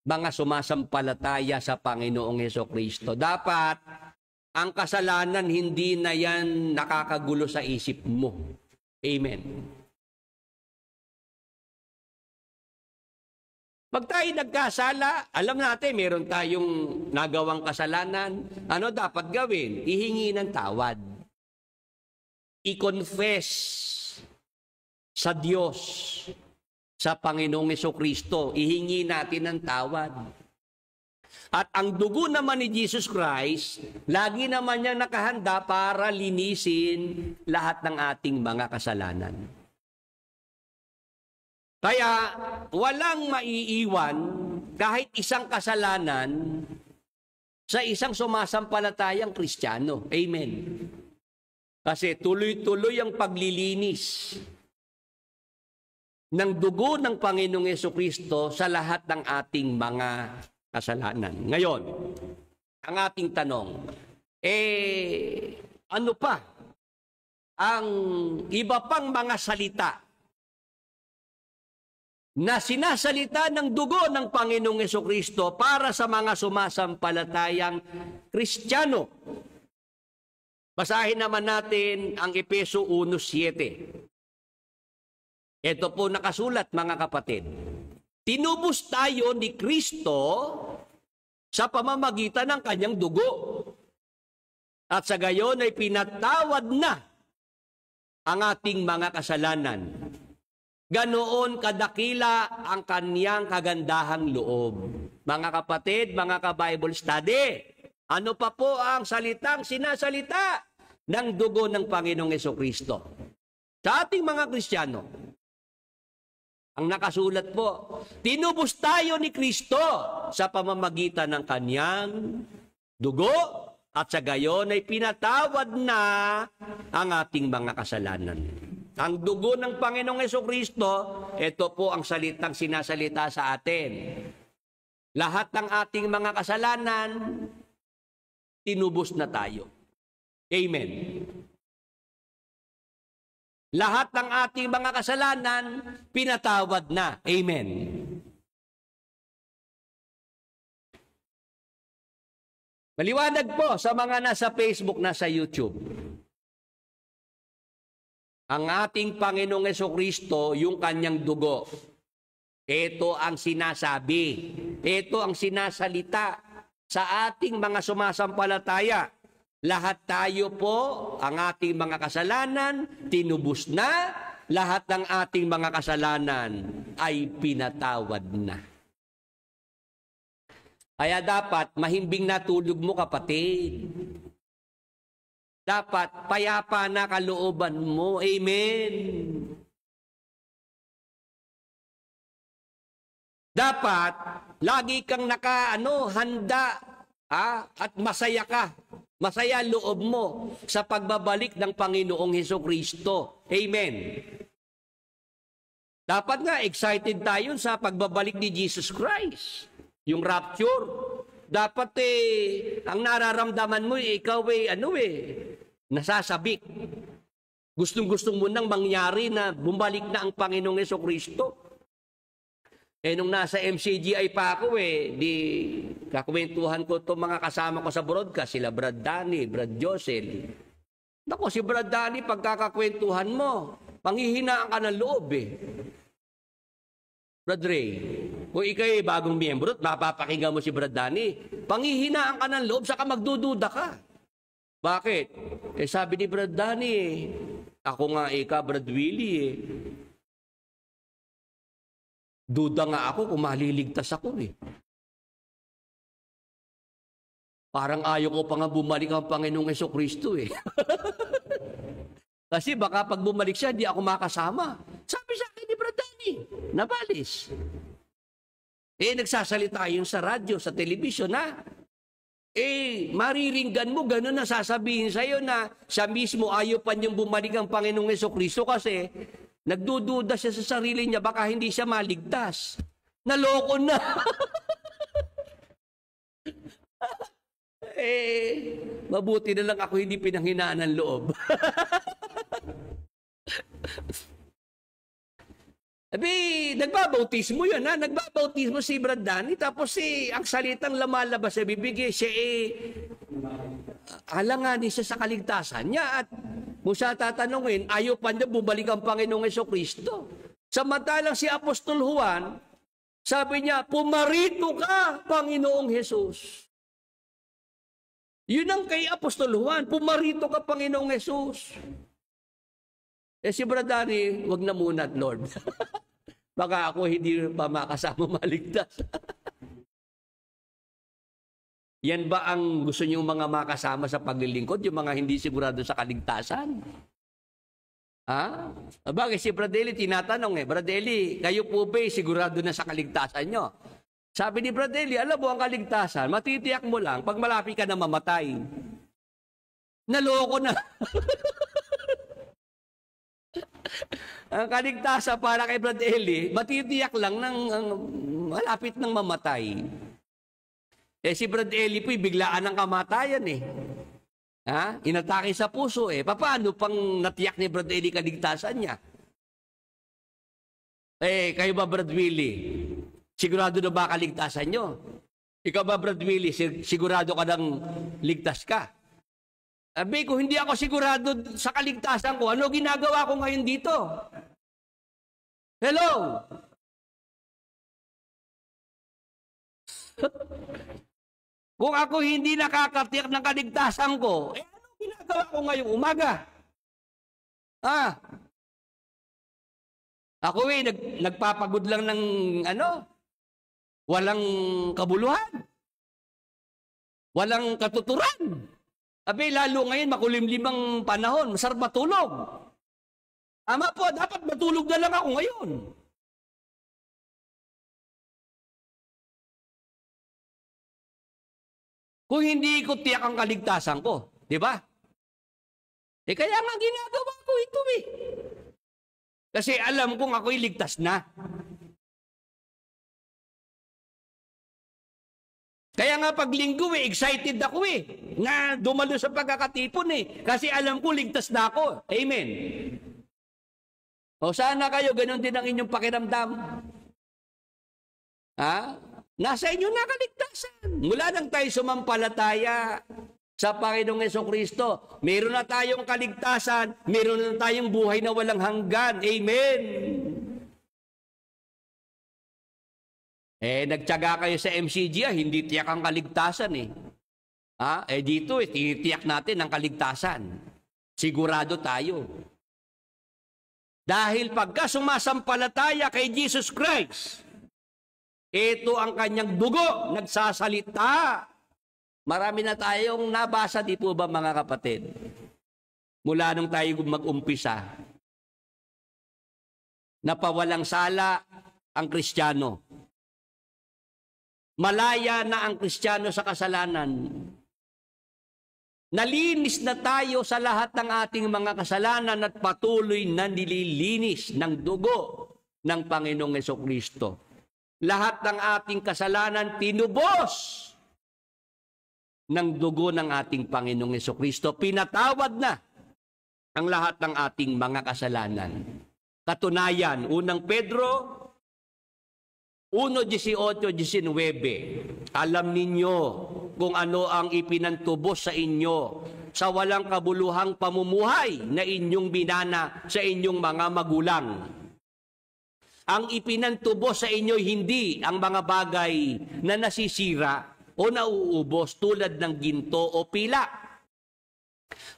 Speaker 2: mga sumasampalataya sa Panginoong Hesukristo. Dapat ang kasalanan hindi na yan nakakagulo sa isip mo. Amen. Pag tayo nagkasala, alam natin meron tayong nagawang kasalanan. Ano dapat gawin? Ihingi ng tawad. I-confess sa Diyos, sa Panginoong Hesukristo, ihingi natin ng tawad. At ang dugo naman ni Jesus Christ, lagi naman niyang nakahanda para linisin lahat ng ating mga kasalanan. Kaya walang maiiwan kahit isang kasalanan sa isang sumasampalatayang Kristiyano. Amen. Kasi tuloy-tuloy ang paglilinis ng dugo ng Panginoong Jesucristo sa lahat ng ating mga kasalanan. Ngayon, ang ating tanong, ano pa ang iba pang mga salita na sinasalita ng dugo ng Panginoong Jesucristo para sa mga sumasampalatayang Kristiyano? Basahin naman natin ang Efeso 1:7. Ito po nakasulat, mga kapatid. Tinubos tayo ni Kristo sa pamamagitan ng kanyang dugo. At sa gayon ay pinatawad na ang ating mga kasalanan. Ganoon kadakila ang kanyang kagandahang loob. Mga kapatid, mga ka-Bible study, ano pa po ang salitang sinasalita ng dugo ng Panginoong Jesucristo? Sa ating mga Kristiyano, ang nakasulat po, tinubos tayo ni Kristo sa pamamagitan ng kanyang dugo at sa gayon ay pinatawad na ang ating mga kasalanan. Ang dugo ng Panginoong Jesucristo, ito po ang salitang sinasalita sa atin. Lahat ng ating mga kasalanan, tinubos na tayo. Amen. Lahat ng ating mga kasalanan, pinatawad na. Amen. Maliwanag po sa mga nasa Facebook, nasa YouTube. Ang ating Panginoong Jesucristo, yung kanyang dugo, ito ang sinasabi, ito ang sinasalita sa ating mga sumasampalataya. Lahat tayo po, ang ating mga kasalanan, tinubos na. Lahat ng ating mga kasalanan ay pinatawad na. Kaya dapat mahimbing na tulog mo, kapatid. Dapat payapa na kalooban mo. Amen. Dapat lagi kang handa at masaya ka. Masaya loob mo sa pagbabalik ng Panginoong Hesukristo. Amen. Dapat nga excited tayo sa pagbabalik ni Jesus Christ. Yung rapture. Dapat ang nararamdaman mo, ikaw nasasabik. Gustong-gustong mo nang mangyari na bumalik na ang Panginoong Hesukristo. Nung nasa MCGI pa ako di kakwentuhan ko itong mga kasama ko sa broadcast, sila Brad Danny, Brad Josel. Naku, si Brad Danny, pagkakakwentuhan mo, panghihinaan ka ng loob Brad Ray, kung ikaw'y bagong miyembro at mapapakinggan mo si Brad Danny, panghihinaan ka ng loob, saka magdududa ka. Bakit? Sabi ni Brad Danny, ako nga Brad Willie duda nga ako kung maliligtas ako Parang ayaw ko pa nga bumalik ang Panginoong Hesukristo Kasi baka pag bumalik siya, di ako makasama. Sabi sa akin ni Brad Danny, nabalis. Nagsasalita yun sa radyo, sa television mariringgan mo, gano'n na sasabihin sa'yo na siya mismo ayaw pa niyang bumalik ang Panginoong Hesukristo kasi nagdududa siya sa sarili niya, baka hindi siya maligtas. Naloko na. Mabuti na lang ako hindi pinanghinaan ng loob. Nagbabautismo yun, nagbabautismo si Brad Danny, tapos ang salitang lumalabas sa bibig, siya alanganin siya sa kaligtasan niya at kung siya tatanungin, ayaw pa niya bumalik ang Panginoong Hesukristo. Samantalang si Apostol Juan, sabi niya, pumarito ka, Panginoong Jesus. Yun ang kay Apostol Juan, pumarito ka, Panginoong Jesus. Si Brad Danny, wag na muna, Lord. Baka ako hindi pa makasama maligtas. Yan ba ang gusto niyong mga makasama sa paglilingkod? Yung mga hindi sigurado sa kaligtasan? Ha? Bagay si Brad Eli, tinatanong Brad Eli, kayo po ba sigurado na sa kaligtasan nyo? Sabi ni Brad Eli, alam mo ang kaligtasan, matitiyak mo lang pag malapit ka na mamatay. Naloko na. Ang kaligtasan para kay Brad Eli, matitiyak lang ng malapit ng mamatay. Si Brad Eli po'y biglaan ng kamatayan Ha? Inatake sa puso Paano pang natiyak ni Brad Eli kaligtasan niya? Kayo ba, Brad Willie? Sigurado na ba kaligtasan nyo? Ikaw ba, Brad Willie? Sigurado ka nang ligtas ka? Sabi ko, hindi ako sigurado sa kaligtasan ko. Ano ginagawa ko ngayon dito? Hello? Kung ako hindi nakakatiyak ng kaligtasan ko, ano ginagawa ko ngayong umaga? Ako nagpapagod lang ng walang kabuluhan. Walang katuturan. Lalo ngayon, makulimlimang panahon, masarap matulog. Ama po, dapat matulog na lang ako ngayon. Kung hindi ko tiyak ang kaligtasan ko, di ba? Kaya nga ginagawa ko ito Kasi alam kong ako'y ligtas na. Kaya nga pag linggo excited ako na dumalo sa pagkakatipon Kasi alam ko ligtas na ako. Amen. O sana kayo, ganun din ang inyong pakiramdam. Nasa inyo na kaligtasan. Mula nang tayo sumampalataya sa Panginoong Jesucristo, meron na tayong kaligtasan, meron na tayong buhay na walang hanggan. Amen. Nagtiyaga kayo sa MCG, hindi tiyak ang kaligtasan dito tinitiyak natin ang kaligtasan. Sigurado tayo. Dahil pagka sumasampalataya kay Jesus Christ, ito ang kanyang dugo, nagsasalita. Marami na tayong nabasa, di po ba mga kapatid? Mula nung tayo mag-umpisa, napawalang sala ang Kristiyano. Malaya na ang Kristiyano sa kasalanan. Nalinis na tayo sa lahat ng ating mga kasalanan at patuloy na nililinis ng dugo ng Panginoong Jesucristo. Lahat ng ating kasalanan tinubos ng dugo ng ating Panginoong Jesucristo. Pinatawad na ang lahat ng ating mga kasalanan. Katunayan, unang Pedro 1:18-19. Alam ninyo kung ano ang ipinantubos sa inyo sa walang kabuluhang pamumuhay na inyong binana sa inyong mga magulang. Ang ipinantubos sa inyo hindi ang mga bagay na nasisira o nauubos tulad ng ginto o pila,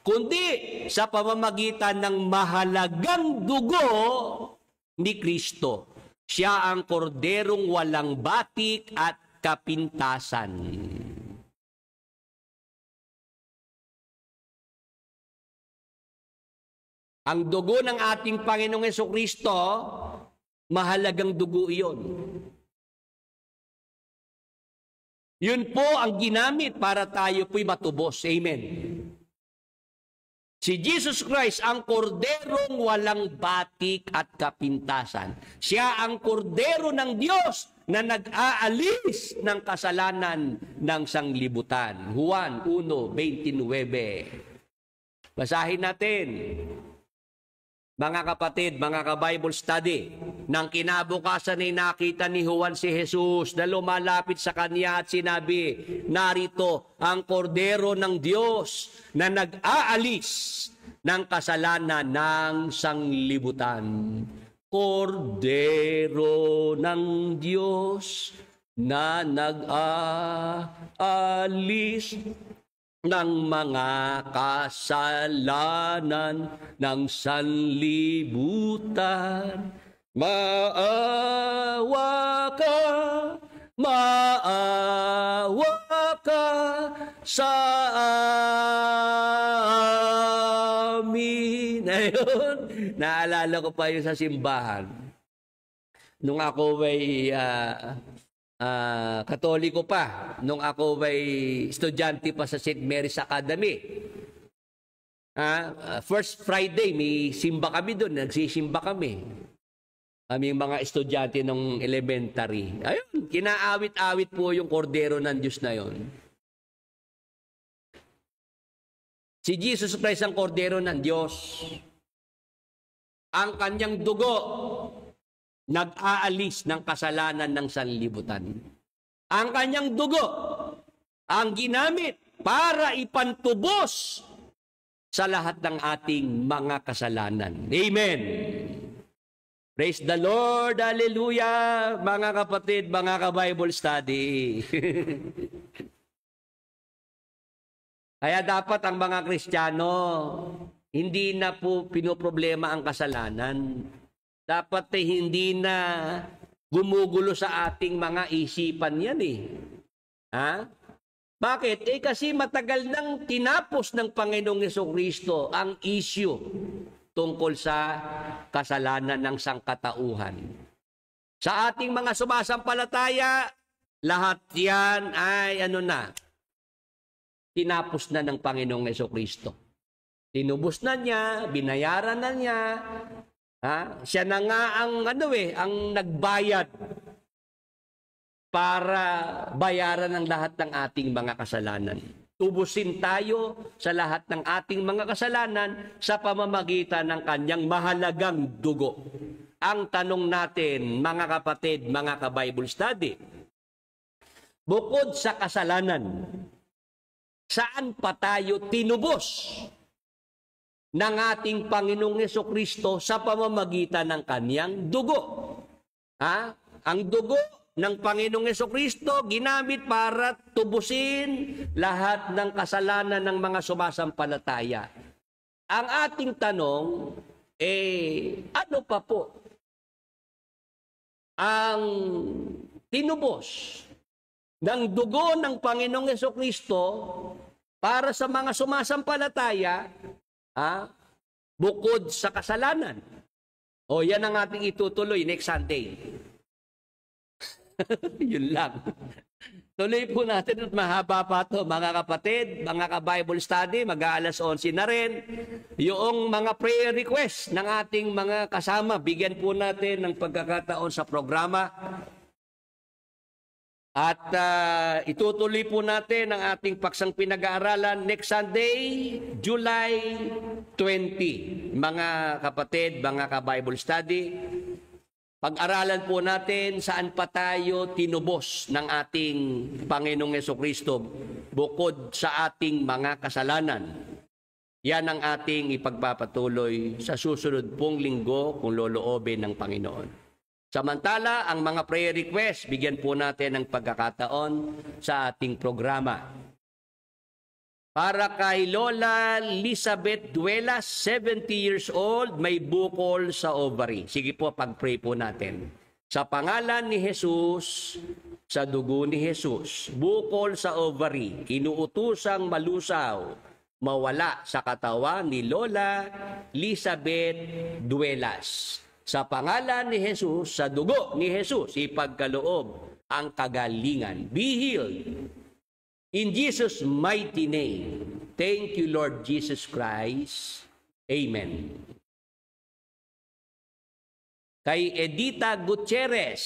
Speaker 2: kundi sa pamamagitan ng mahalagang dugo ni Kristo. Siya ang korderong walang batik at kapintasan. Ang dugo ng ating Panginoong Jesucristo, mahalagang dugo iyon. Yun po ang ginamit para tayo po'y matubos. Amen. Si Jesus Christ ang korderong walang batik at kapintasan. Siya ang kordero ng Diyos na nag-aalis ng kasalanan ng sanglibutan. Juan 1:29. Basahin natin. Mga kapatid, mga ka-Bible study, nang kinabukasan ay nakita ni Juan si Jesus na lumalapit sa kanya at sinabi, narito ang kordero ng Diyos na nag-aalis ng kasalanan ng sanglibutan. Kordero ng Diyos na nag-aalis ng mga kasalanan ng sanlibutan. Maawa ka, sa amin. Ayun, naalala ko pa yun sa simbahan. Nung ako ay Katoliko pa, nung ako ay estudyante pa sa St. Mary's Academy. First Friday, may simba kami doon, nagsisimba kami. Aming mga estudyante ng elementary. Ayun, kinaawit-awit po yung kordero ng Diyos na yon. Si Jesus Christ ang kordero ng Diyos. Ang kanyang dugo nag-aalis ng kasalanan ng sanlibutan. Ang kanyang dugo ang ginamit para ipantubos sa lahat ng ating mga kasalanan. Amen. Praise the Lord. Hallelujah. Mga kapatid, mga ka-Bible study. Kaya dapat ang mga Kristiyano, hindi na po pinoproblema ang kasalanan. Dapat hindi na gumugulo sa ating mga isipan yan eh. Bakit? Kasi matagal nang tinapos ng Panginoong Jesucristo ang issue tungkol sa kasalanan ng sangkatauhan. Sa ating mga sumasampalataya, lahat yan ay tinapos na ng Panginoong Jesucristo. Tinubos na niya, binayaran na niya. Siya na nga ang nagbayad para bayaran ang lahat ng ating mga kasalanan. Tubusin tayo sa lahat ng ating mga kasalanan sa pamamagitan ng kanyang mahalagang dugo. Ang tanong natin, mga kapatid, mga ka-Bible study, bukod sa kasalanan, saan pa tayo tinubos ng ating Panginoong Jesucristo sa pamamagitan ng kanyang dugo? Ang dugo ng Panginoong Jesucristo ginamit para tubusin lahat ng kasalanan ng mga sumasampalataya. Ang ating tanong, ano pa po ang tinubos ng dugo ng Panginoong Jesucristo para sa mga sumasampalataya, bukod sa kasalanan? Yan ang ating itutuloy next Sunday. Yun lang. Tuloy po natin at mahaba pa ito, mga kapatid, mga ka-Bible study, mag-aalas 11 na rin. Yung mga prayer request ng ating mga kasama, bigyan po natin ng pagkakataon sa programa. At itutuloy po natin ang ating paksang pinag-aaralan next Sunday, July 20. Mga kapatid, mga ka-Bible study, pag-aralan po natin saan pa tayo tinubos ng ating Panginoong Jesucristo bukod sa ating mga kasalanan. Yan ang ating ipagpapatuloy sa susunod pong linggo kung loloobin ng Panginoon. Samantala, ang mga prayer request, bigyan po natin ng pagkakataon sa ating programa. Para kay Lola Elizabeth Duelas, 70 years old, may bukol sa ovary. Sige po, pag-pray po natin. Sa pangalan ni Jesus, sa dugo ni Jesus, bukol sa ovary, inuutusang malusaw, mawala sa katawan ni Lola Elizabeth Duelas. Sa pangalan ni Jesus, sa dugo ni Jesus, ipagkaloob ang kagalingan. Be healed. In Jesus' mighty name. Thank you, Lord Jesus Christ. Amen. Kay Edita Gutierrez,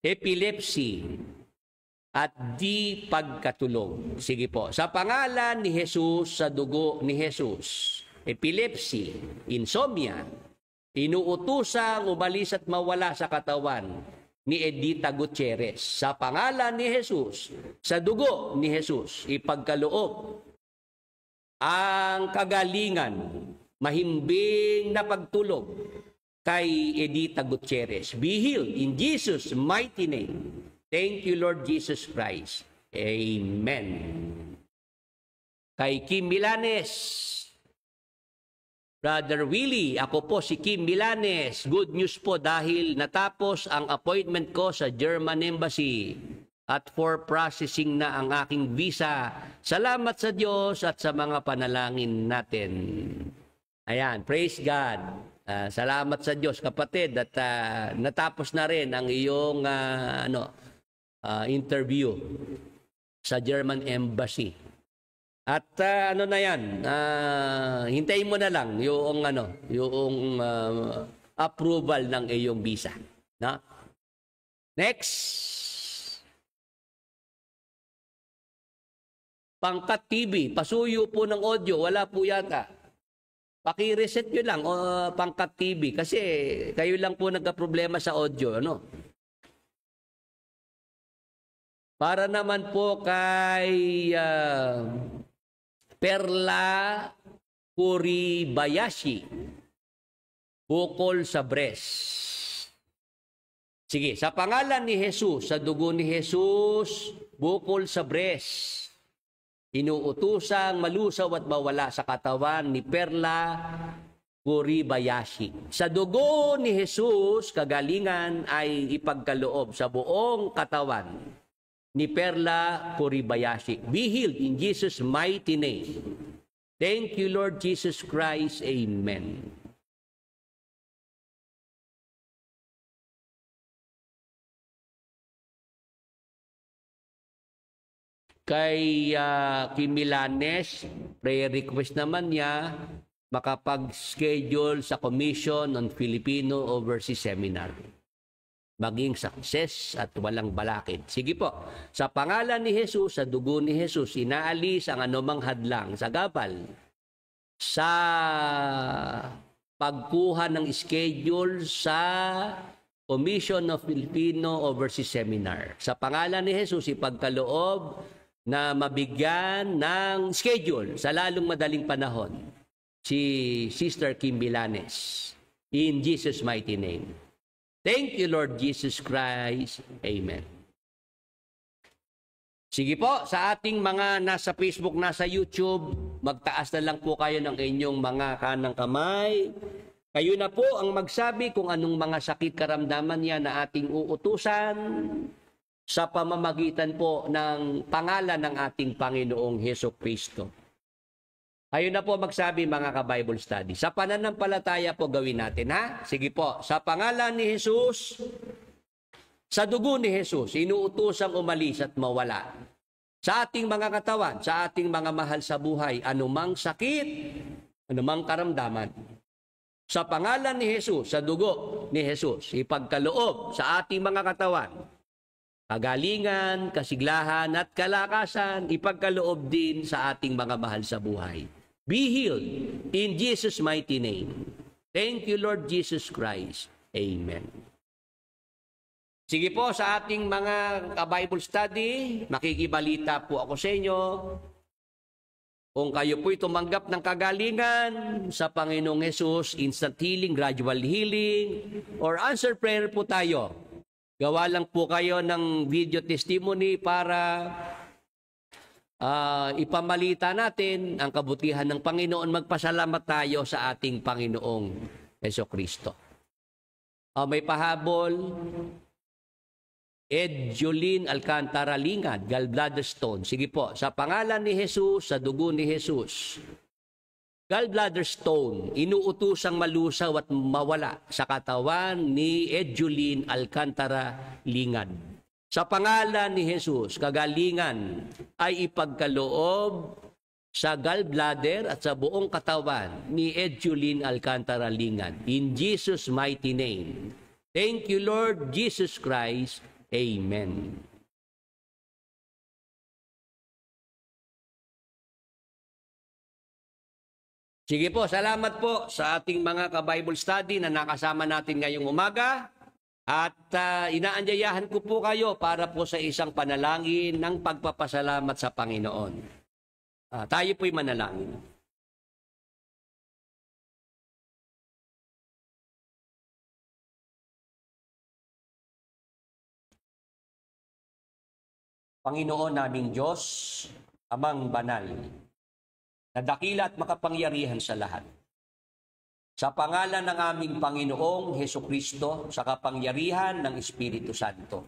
Speaker 2: epilepsy at di pagkatulog. Sige po. Sa pangalan ni Jesus, sa dugo ni Jesus, epilepsy, insomnia, inuutusang umalis at mawala sa katawan ni Edita Gutierrez. Sa pangalan ni Jesus, sa dugo ni Jesus, ipagkaloob ang kagalingan, mahimbing na pagtulog kay Edita Gutierrez. Be healed in Jesus' mighty name. Thank you, Lord Jesus Christ. Amen. Kay Kim Milanes, Brother Willie, ako po si Kim Milanes. Good news po dahil natapos ang appointment ko sa German Embassy. at for processing na ang aking visa. Salamat sa Diyos at sa mga panalangin natin. Ayan, praise God. Salamat sa Diyos, kapatid, at natapos na rin ang iyong interview sa German Embassy. At ano na yan, hintayin mo na lang yung approval ng iyong visa. No? Next. Pangkat TV, pasuyo po ng audio, wala po yata. Paki-reset nyo lang, Pangkat TV, kasi kayo lang po nagka-problema sa audio, ano? Para naman po kay Perla Kuribayashi, bukol sa breast. Sige, sa pangalan ni Jesus, sa dugo ni Jesus, bukol sa breast. Inuutusang malusaw at mawala sa katawan ni Perla Kuribayashi. Sa dugo ni Jesus, kagalingan ay ipagkaloob sa buong katawan ni Perla Kuribayashi. Be healed in Jesus' mighty name. Thank you, Lord Jesus Christ. Amen. Kay Kimilanes, prayer request naman niya, makapag-schedule sa Commission on Filipino Overseas Seminar. Maging success at walang balakid. Sige po, sa pangalan ni Jesus, sa dugo ni Jesus, inaalis ang anumang hadlang sa gabal sa pagkuha ng schedule sa Commission of Filipino Overseas Seminar. Sa pangalan ni Jesus, ipagkaloob na mabigyan ng schedule sa lalong madaling panahon si Sister Kim Milanes. In Jesus' mighty name. Thank you, Lord Jesus Christ. Amen. Sige po, sa ating mga nasa Facebook, nasa YouTube, magtaas na lang po kayo ng inyong mga kanang kamay. Kayo na po ang magsabi kung anong mga sakit karamdaman niya na ating uutusan sa pamamagitan po ng pangalan ng ating Panginoong Hesukristo. Kayo na po magsabi, mga ka-Bible study. Sa pananampalataya po gawin natin, ha? Sige po, sa pangalan ni Jesus, sa dugo ni Jesus, inuutosang umalis at mawala sa ating mga katawan, sa ating mga mahal sa buhay, anumang sakit, anumang karamdaman. Sa pangalan ni Jesus, sa dugo ni Jesus, ipagkaloob sa ating mga katawan, kagalingan, kasiglahan at kalakasan, ipagkaloob din sa ating mga mahal sa buhay. Be healed in Jesus' mighty name. Thank you, Lord Jesus Christ. Amen. Sige po, sa ating mga ka-Bible study, makikibalita po ako sa inyo. Kung kayo po'y tumanggap ng kagalingan sa Panginoong Jesus, instant healing, gradual healing, or answer prayer po tayo. Gawa lang po kayo ng video testimony para ipamalita natin ang kabutihan ng Panginoon. Magpasalamat tayo sa ating Panginoong Hesukristo. May pahabol, Jolene Alcantara Lingad, gallbladder stone. Sige po, sa pangalan ni Jesus, sa dugo ni Jesus, gallbladder stone, inuutusang malusaw at mawala sa katawan ni Jolene Alcantara Lingad. Sa pangalan ni Jesus, kagalingan ay ipagkaloob sa gallbladder at sa buong katawan ni Jolene Alcantara Lingad. In Jesus' mighty name. Thank you, Lord Jesus Christ. Amen. Sige po, salamat po sa ating mga ka-Bible study na nakasama natin ngayong umaga. At inaanyayahan ko po kayo para po sa isang panalangin ng pagpapasalamat sa Panginoon. Tayo po'y manalangin. Panginoon naming Diyos, Amang Banal, na dakila at makapangyarihan sa lahat. Sa pangalan ng aming Panginoong Hesukristo, sa kapangyarihan ng Espiritu Santo,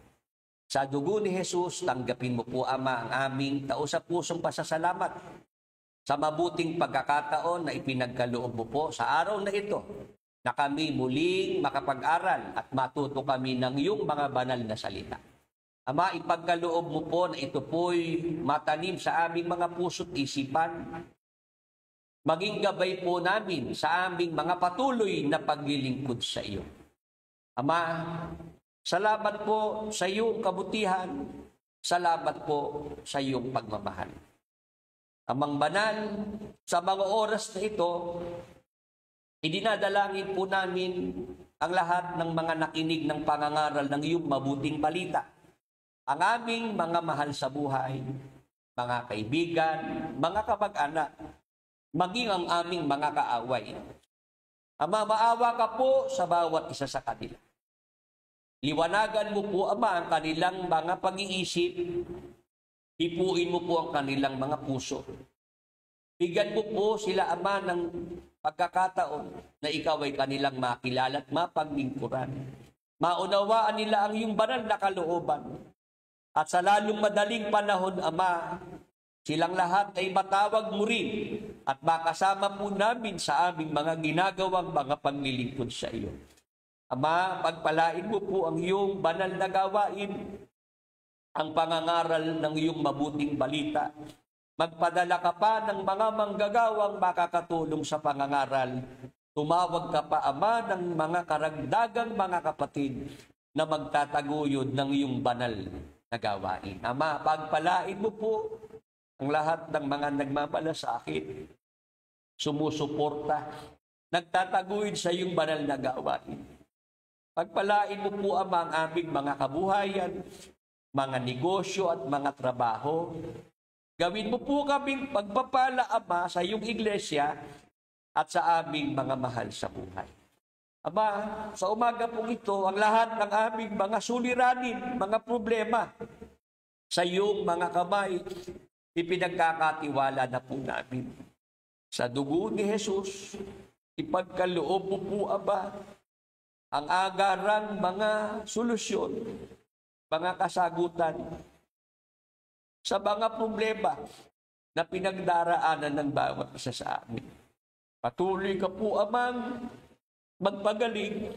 Speaker 2: Sa dugo ni Jesus, tanggapin mo po, Ama, ang aming taos-pusong pasasalamat sa mabuting pagkakataon na ipinagkaloob mo po sa araw na ito na kami muling makapag-aral at matuto kami ng iyong mga banal na salita. Ama, ipagkaloob mo po na ito po'y matanim sa aming mga puso't isipan, maging gabay po namin sa aming mga patuloy na paglilingkod sa iyo. Ama, salamat po sa iyong kabutihan. Salamat po sa iyong pagmamahal. Amang banal, sa mga oras na ito, idinadalangin po namin ang lahat ng mga nakinig ng pangangaral ng iyong mabuting balita. Ang aming mga mahal sa buhay, mga kaibigan, mga kamag-anak, maging ang aming mga kaaway. Ama, maawa ka po sa bawat isa sa kanila. Liwanagan mo po, Ama, ang kanilang mga pag-iisip. Hipuin mo po ang kanilang mga puso. Bigyan mo po sila, Ama, ng pagkakataon na ikaw ay kanilang makilala at mapaglingkuran. Maunawaan nila ang iyong banal na kalooban. At sa lalong madaling panahon, Ama, silang lahat ay matawag mo rin at makasama po namin sa aming mga ginagawang mga paglilingkod sa iyo. Ama, pagpalain mo po ang iyong banal na gawain, ang pangangaral ng iyong mabuting balita. Magpadala ka pa ng mga manggagawang makakatulong sa pangangaral. Tumawag ka pa, Ama, ng mga karagdagang mga kapatid na magtataguyod ng iyong banal na gawain. Ama, pagpalain mo po ang lahat ng mga nagmamalasakit, sumusuporta, nagtataguyod sa iyong banal na gawain. Pagpalain mo po, Ama, ang aming mga kabuhayan, mga negosyo at mga trabaho. Gawin mo po kaming pagpapala, Ama, sa iyong iglesia at sa aming mga mahal sa buhay. Ama, sa umaga pong ito, ang lahat ng aming mga suliranin, mga problema, sa iyong mga kamay, ipinagkakatiwala na po namin. Sa dugo ni Jesus, ipagkaloob mo po, Ama, ang agarang mga solusyon, mga kasagutan sa mga problema na pinagdaraanan ng bawat isa sa amin. Patuloy ka po, Amang, magpagaling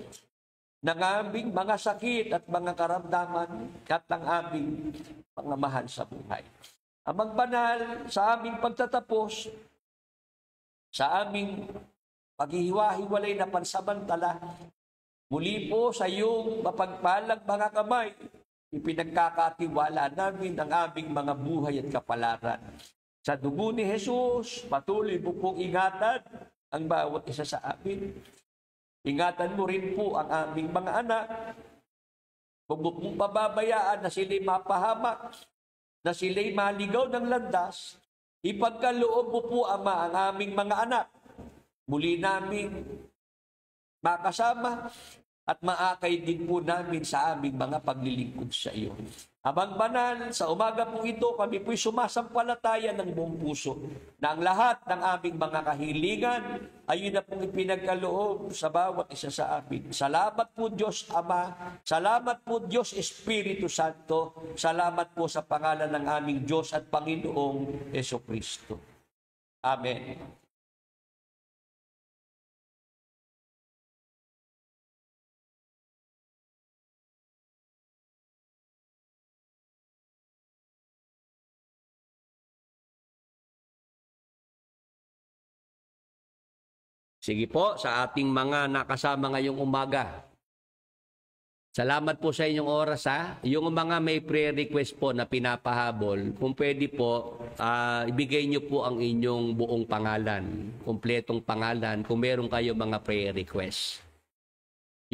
Speaker 2: ng aming mga sakit at mga karamdaman at ng aming mga mahal sa buhay. Amang banal, sa aming pagtatapos, sa aming paghihiwa-hiwalay na pansamantala, muli po sa iyong mapagpalang mga kamay, ipinagkakatiwala namin ang aming mga buhay at kapalaran. Sa dugo ni Jesus, patuloy mo pong ingatan ang bawat isa sa amin. Ingatan mo rin po ang aming mga anak. Huwag mo pong pababayaan na sila'y mapahamak, na sila'y maligaw ng landas. Ipagkaloob mo po, Ama, ang aming mga anak. Muli namin makasama at maakay din po namin sa aming mga paglilingkod sa iyo. Amang banal, sa umaga po ito, kami po'y sumasampalataya ng buong puso na ang lahat ng aming mga kahilingan ay yun na pong ipinagkaloob sa bawat isa sa amin. Salamat po, Diyos Ama. Salamat po, Diyos Espiritu Santo. Salamat po sa pangalan ng aming Diyos at Panginoong Jesucristo. Amen. Sige po, sa ating mga nakasama ngayong umaga. Salamat po sa inyong oras, ha. Yung mga may prayer request po na pinapahabol, kung pwede po, ibigay nyo po ang inyong buong pangalan, kumpletong pangalan, kung meron kayo mga prayer request.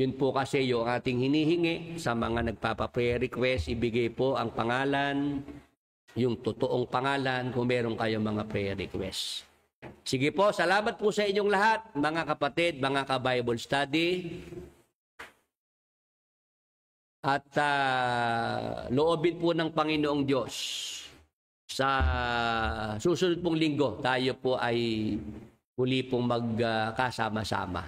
Speaker 2: Yun po kasi yung ating hinihingi sa mga nagpapa-prayer request, ibigay po ang pangalan, yung totoong pangalan, kung meron kayo mga prayer request. Sige po, salamat po sa inyong lahat, mga kapatid, mga ka-Bible study. At loobin po ng Panginoong Diyos, sa susunod pong linggo, tayo po ay muli pong magkasama-sama.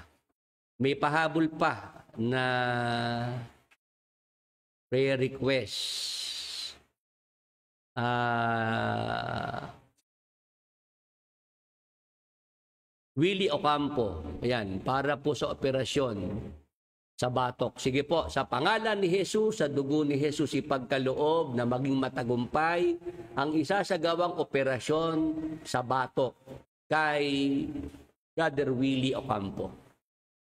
Speaker 2: May pahabol pa na prayer request. Willie Ocampo, ayan, para po sa operasyon sa batok. Sige po, sa pangalan ni Jesus, sa dugo ni Jesus, ipagkaloob na maging matagumpay ang isasagawang operasyon sa batok kay Brother Willie Ocampo.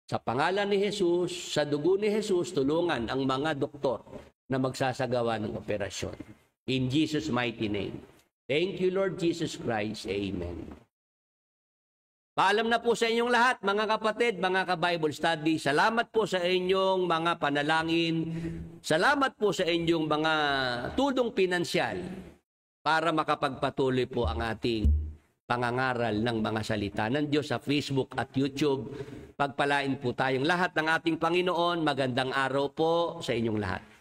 Speaker 2: Sa pangalan ni Jesus, sa dugo ni Jesus, tulungan ang mga doktor na magsasagawa ng operasyon. In Jesus' mighty name. Thank you, Lord Jesus Christ. Amen. Paalam na po sa inyong lahat, mga kapatid, mga ka-Bible study. Salamat po sa inyong mga panalangin. Salamat po sa inyong mga tulong pinansyal para makapagpatuloy po ang ating pangangaral ng mga salita ng Diyos sa Facebook at YouTube. Pagpalain po tayong lahat ng ating Panginoon. Magandang araw po sa inyong lahat.